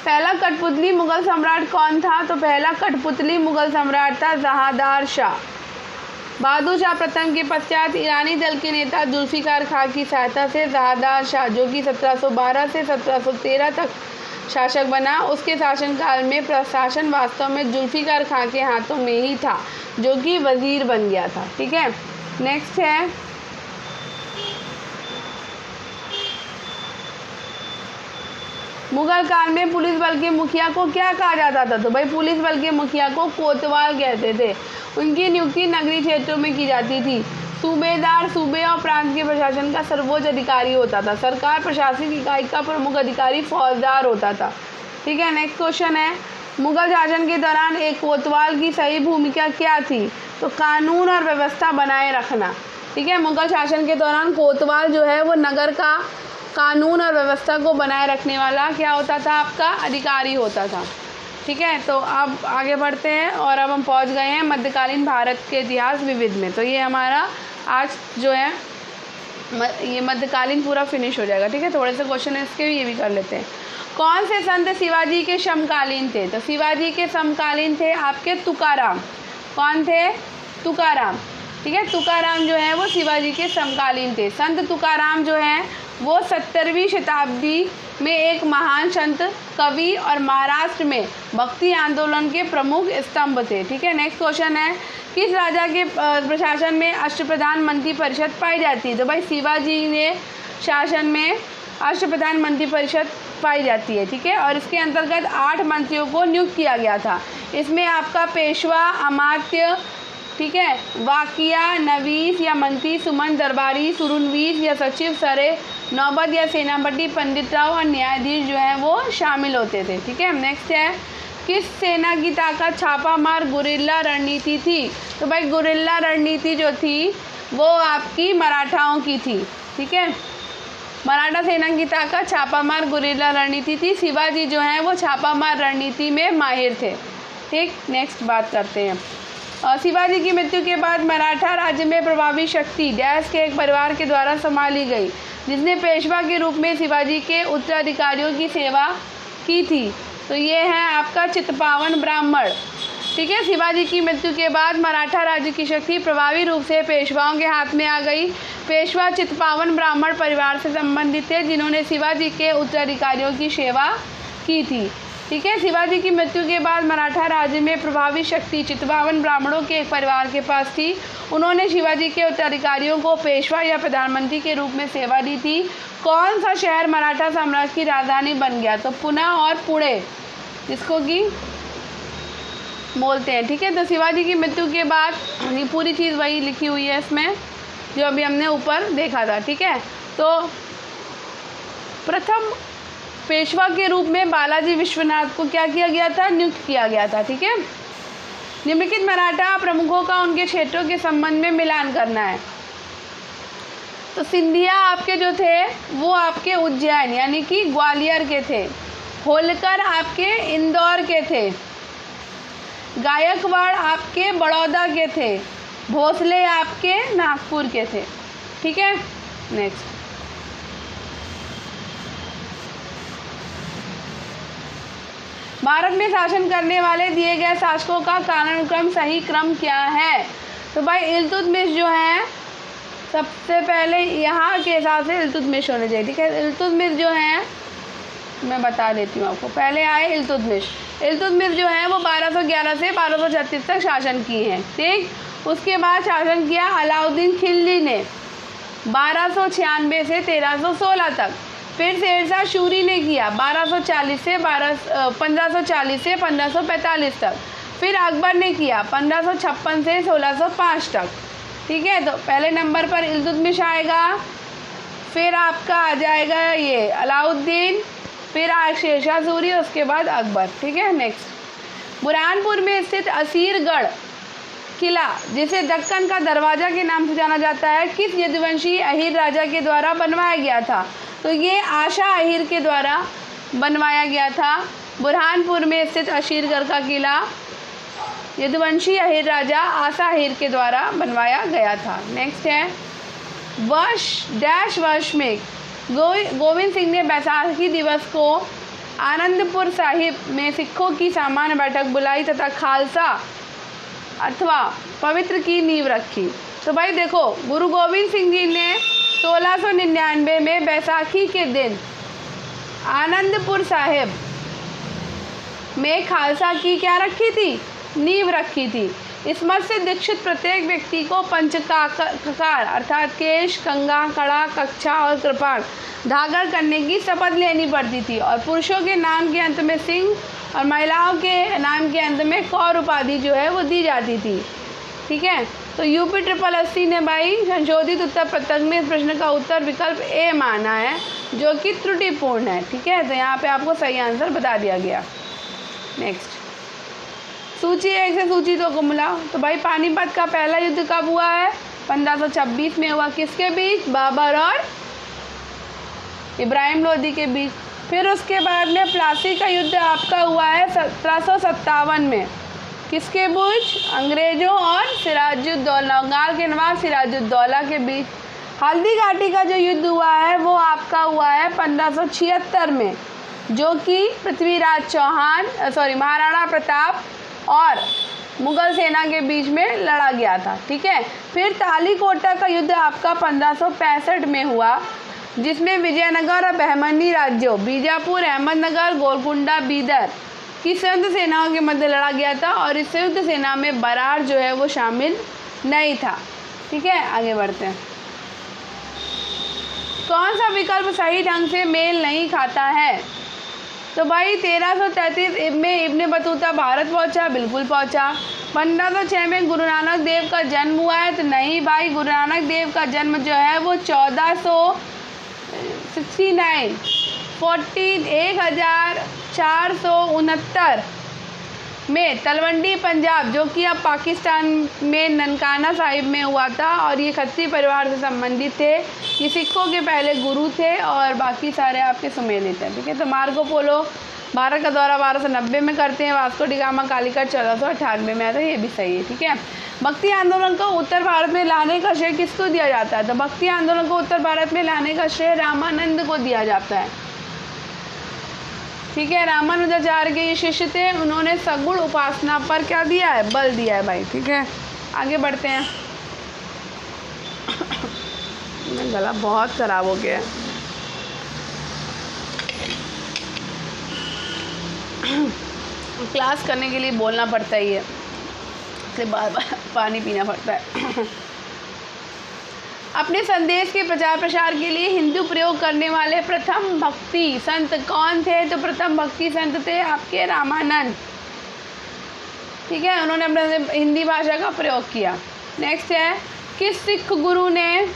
Speaker 1: पहला कठपुतली मुगल सम्राट कौन था? तो पहला कठपुतली मुगल सम्राट था जहांदार शाह। बहादुर शाह प्रथम के पश्चात ईरानी दल के नेता जुल्फिकार खां की सहायता से जहांदार शाह, जो कि 1712 से 1713 तक शासक बना, उसके शासनकाल में प्रशासन वास्तव में जुल्फिकार खां के हाथों में ही था, जो कि वजीर बन गया था। ठीक है, नेक्स्ट है मुगल काल में पुलिस बल के मुखिया को क्या कहा जाता था? तो भाई पुलिस बल के मुखिया को कोतवाल कहते थे। उनकी नियुक्ति नगरीय क्षेत्रों में की जाती थी। सूबेदार सूबे और प्रांत के प्रशासन का सर्वोच्च अधिकारी होता था। सरकार प्रशासनिक इकाई का प्रमुख अधिकारी फौजदार होता था। ठीक है, नेक्स्ट क्वेश्चन है मुगल शासन के दौरान एक कोतवाल की सही भूमिका क्या थी? तो कानून और व्यवस्था बनाए रखना। ठीक है, मुगल शासन के दौरान कोतवाल जो है वो नगर का कानून और व्यवस्था को बनाए रखने वाला क्या होता था? आपका अधिकारी होता था। ठीक है, तो अब आगे बढ़ते हैं और अब हम पहुंच गए हैं मध्यकालीन भारत के इतिहास विविध में। तो ये हमारा आज जो है ये मध्यकालीन पूरा फिनिश हो जाएगा। ठीक है, थोड़े से क्वेश्चन है इसके भी, ये भी कर लेते हैं। कौन से संत शिवाजी के समकालीन थे? तो शिवाजी के समकालीन थे आपके तुकाराम। कौन थे? तुकाराम। ठीक है, तुकाराम जो है वो शिवाजी के समकालीन थे। संत तुकाराम जो है वो 17वीं शताब्दी में एक महान संत, कवि और महाराष्ट्र में भक्ति आंदोलन के प्रमुख स्तंभ थे। ठीक है, नेक्स्ट क्वेश्चन है किस राजा के प्रशासन में अष्टप्रधान मंत्री परिषद पाई जाती है? तो भाई शिवाजी ने शासन में अष्टप्रधान मंत्री परिषद पाई जाती है। ठीक है, और इसके अंतर्गत 8 मंत्रियों को नियुक्त किया गया था। इसमें आपका पेशवा, अमात्य, ठीक है, वाकिया, नवीस या मंत्री, सुमन, दरबारी, सुरनवीस या सचिव, सरे, नौबत या सेनापति, पंडित राव और न्यायाधीश जो है वो शामिल होते थे। ठीक है, नेक्स्ट है किस सेना की ताकत छापामार गुरिल्ला रणनीति थी? तो भाई गुरिल्ला रणनीति जो थी वो आपकी मराठाओं की थी। ठीक है, मराठा सेना की ताकत छापामार गुरिल्ला रणनीति थी। शिवाजी जो है वो छापामार रणनीति में माहिर थे। ठीक, नेक्स्ट बात करते हैं। शिवाजी की मृत्यु के बाद मराठा राज्य में प्रभावी शक्ति डैश के एक परिवार के द्वारा संभाली गई, जिसने पेशवा के रूप में शिवाजी के उत्तराधिकारियों की सेवा की थी। तो ये है आपका चित्पावन ब्राह्मण। ठीक है, शिवाजी की मृत्यु के बाद मराठा राज्य की शक्ति प्रभावी रूप से पेशवाओं के हाथ में आ गई। पेशवा चित्पावन ब्राह्मण परिवार से संबंधित थे, जिन्होंने शिवाजी के उत्तराधिकारियों की सेवा की थी। ठीक है, शिवाजी की मृत्यु के बाद मराठा राज्य में प्रभावी शक्ति चित्पावन ब्राह्मणों के एक परिवार के पास थी। उन्होंने शिवाजी के उत्तराधिकारियों को पेशवा या प्रधानमंत्री के रूप में सेवा दी थी। कौन सा शहर मराठा साम्राज्य की राजधानी बन गया? तो पुणे और पुणे जिसको कि बोलते हैं। ठीक है, तो शिवाजी की मृत्यु के बाद ये पूरी चीज़ वही लिखी हुई है इसमें जो अभी हमने ऊपर देखा था। ठीक है, तो प्रथम पेशवा के रूप में बालाजी विश्वनाथ को क्या किया गया था? नियुक्त किया गया था। ठीक है, निम्नलिखित मराठा प्रमुखों का उनके क्षेत्रों के संबंध में मिलान करना है। तो सिंधिया आपके जो थे वो आपके उज्जैन यानी कि ग्वालियर के थे। होलकर आपके इंदौर के थे। गायकवाड़ आपके बड़ौदा के थे। भोसले आपके नागपुर के थे। ठीक है, नेक्स्ट भारत में शासन करने वाले दिए गए शासकों का कालानुक्रम सही क्रम क्या है? तो भाई इल्तुतमिश जो है सबसे पहले यहाँ के हिसाब से इल्तुतमिश होने चाहिए। ठीक है, इल्तुतमिश जो है मैं बता देती हूँ आपको। पहले आए इल्तुतमिश। इल्तुतमिश जो है वो 1211 से 1236 तक शासन किए हैं। ठीक, उसके बाद शासन किया अलाउद्दीन खिलजी ने 1296 से 1316 तक। फिर शेरशाह सूरी ने किया 1540 से 1545 तक। फिर अकबर ने किया 1556 से 1605 तक। ठीक है, तो पहले नंबर पर इल्तुतमिश आएगा, फिर आपका आ जाएगा ये अलाउद्दीन, फिर शेरशाह सूरी, उसके बाद अकबर। ठीक है, नेक्स्ट बुरहानपुर में स्थित असीरगढ़ किला, जिसे दक्कन का दरवाज़ा के नाम से जाना जाता है, किस यदुवंशी अहीर राजा के द्वारा बनवाया गया था? तो ये आशा अहीर के द्वारा बनवाया गया था। बुरहानपुर में स्थित असीरगढ़ का किला यदुवंशी अहीर राजा आशा अहीर के द्वारा बनवाया गया था। नेक्स्ट है वर्ष में गोविंद सिंह ने बैसाखी दिवस को आनंदपुर साहिब में सिखों की सामान्य बैठक बुलाई तथा खालसा अथवा पवित्र की नींव रखी। तो भाई देखो, गुरु गोविंद सिंह जी ने 1699 में बैसाखी के दिन आनंदपुर साहिब में खालसा की क्या रखी थी? नींव रखी थी। इस मत से दीक्षित प्रत्येक व्यक्ति को पंचककार अर्थात केश, कंगा, कड़ा, कक्षा और कृपाण धारण करने की शपथ लेनी पड़ती थी और पुरुषों के नाम के अंत में सिंह और महिलाओं के नाम के अंत में कौर उपाधि जो है वो दी जाती थी। ठीक है, तो यूपी 80 ने भाई संशोधित उत्तर पत्रक में इस प्रश्न का उत्तर विकल्प ए माना है, जो कि त्रुटिपूर्ण है। ठीक है, तो यहाँ पे आपको सही आंसर बता दिया गया। नेक्स्ट, सूची 1 से सूची 2 को मिलाओ। तो भाई पानीपत का पहला युद्ध कब हुआ है? 1526 में हुआ। किसके बीच? बाबर और इब्राहिम लोदी के बीच। फिर उसके बाद में प्लासी का युद्ध आपका हुआ है 1757 में। किसके बीच? अंग्रेजों और सिराजुद्दौला, बंगाल के नवाब सिराजुद्दौला के बीच। हल्दी घाटी का जो युद्ध हुआ है वो आपका हुआ है 1576 में, जो कि पृथ्वीराज चौहान महाराणा प्रताप और मुगल सेना के बीच में लड़ा गया था। ठीक है, फिर तालीकोटा का युद्ध आपका 1565 में हुआ, जिसमें विजयनगर और बहमनी राज्यों बीजापुर, अहमदनगर, गोलकुंडा, बीदर की संयुक्त सेनाओं के मध्य लड़ा गया था और इस संयुक्त सेना में बरार जो है वो शामिल नहीं था। ठीक है, आगे बढ़ते हैं। कौन सा विकल्प सही ढंग से मेल नहीं खाता है? तो भाई 1333 में इब्ने बतूता भारत पहुंचा, बिल्कुल पहुंचा। 1506 में गुरु नानक देव का जन्म हुआ है, तो नहीं भाई, गुरु नानक देव का जन्म जो है वो 1469 में तलवंडी पंजाब, जो कि अब पाकिस्तान में ननकाना साहिब में हुआ था, और ये खत्री परिवार से संबंधित थे। ये सिखों के पहले गुरु थे और बाकी सारे आपके सुमेलित थे। ठीक है, तो मार्को पोलो भारत का दौरा 1290 में करते हैं। वास्को डी गामा कालीकट 1498 में आता है, ये भी सही है। ठीक है, भक्ति आंदोलन को उत्तर भारत में लाने का श्रेय किसको दिया जाता है? तो भक्ति आंदोलन को उत्तर भारत में लाने का श्रेय रामानंद को दिया जाता है। ठीक है, रामानुजाचार्य के ये शिष्य थे, उन्होंने सगुण उपासना पर क्या दिया है? बल दिया है भाई। ठीक है, आगे बढ़ते हैं। गला बहुत खराब हो गया है। क्लास करने के लिए बोलना पड़ता ही है, इसलिए बार बार पानी पीना पड़ता है। अपने संदेश के प्रचार प्रसार के लिए हिंदू प्रयोग करने वाले प्रथम भक्ति संत कौन थे? तो प्रथम भक्ति संत थे आपके रामानंद। ठीक है, उन्होंने अपने हिंदी भाषा का प्रयोग किया। नेक्स्ट है, किस सिख गुरु ने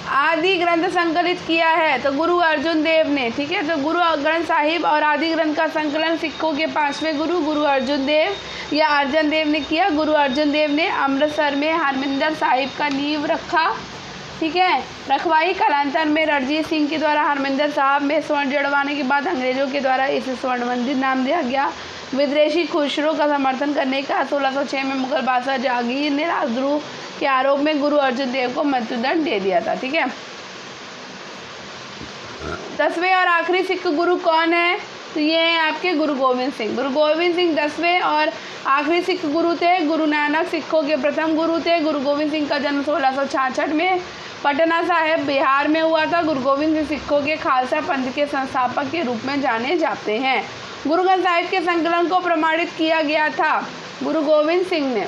Speaker 1: आदि ग्रंथ संकलित किया है? तो गुरु अर्जुन देव ने। ठीक है, तो गुरु ग्रंथ साहिब और आदि ग्रंथ का संकलन सिखों के 5वें गुरु अर्जुन देव या अर्जन देव ने किया। गुरु अर्जुन देव ने अमृतसर में हरमिंदर साहिब का नींव रखा। ठीक है, रखवाई कालांतर में रणजीत सिंह के द्वारा हरमिंदर साहब में स्वर्ण जड़वाने के बाद अंग्रेजों के द्वारा इसे स्वर्ण मंदिर नाम दिया गया। विदेशी खुसरो का समर्थन करने का 1606 में मुगल बादशाह जहांगीर ने राजद्रोह के आरोप में गुरु अर्जुन देव को मृत्युदंड दे दिया था। ठीक है, 10वें और आखिरी सिख गुरु कौन है? तो ये हैं आपके गुरु गोविंद सिंह। गुरु गोविंद सिंह 10वें और आखिरी सिख गुरु थे। गुरु नानक सिखों के प्रथम गुरु थे। गुरु गोविंद सिंह का जन्म 1666 में पटना साहिब बिहार में हुआ था। गुरु गोविंद सिंह सिखों के खालसा पंथ के संस्थापक के रूप में जाने जाते हैं। गुरु ग्रंथ साहिब के संकलन को प्रमाणित किया गया था गुरु गोविंद सिंह ने।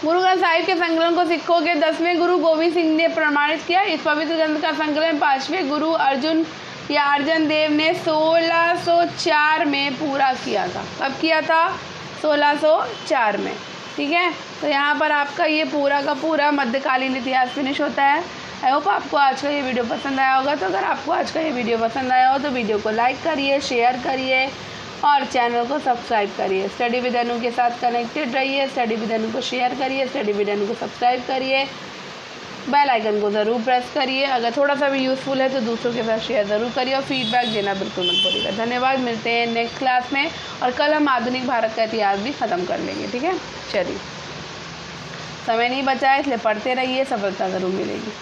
Speaker 1: गुरु ग्रंथ साहिब के संकलन को सिखों के 10वें गुरु गोविंद सिंह ने प्रमाणित किया। इस पवित्र ग्रंथ का संकलन 5वें गुरु अर्जुन या अर्जन देव ने 1604 में पूरा किया था। कब किया था? 1604 में। ठीक है, तो यहाँ पर आपका ये पूरा का पूरा मध्यकालीन इतिहास फिनिश होता है। आई होप आपको आज का ये वीडियो पसंद आया होगा। तो अगर आपको आज का ये वीडियो पसंद आया हो तो वीडियो को लाइक करिए, शेयर करिए और चैनल को सब्सक्राइब करिए। स्टडी विद अनु के साथ कनेक्टेड रहिए। स्टडी विद अनु को शेयर करिए, स्टडी विद अनु को सब्सक्राइब करिए, बेल आइकन को ज़रूर प्रेस करिए। अगर थोड़ा सा भी यूज़फुल है तो दूसरों के साथ शेयर ज़रूर करिए और फीडबैक देना बिल्कुल मत भूलिएगा। धन्यवाद, मिलते हैं नेक्स्ट क्लास में और कल हम आधुनिक भारत का इतिहास भी ख़त्म कर लेंगे। ठीक है, चलिए, समय नहीं बचा है इसलिए पढ़ते रहिए, सफलता ज़रूर मिलेगी।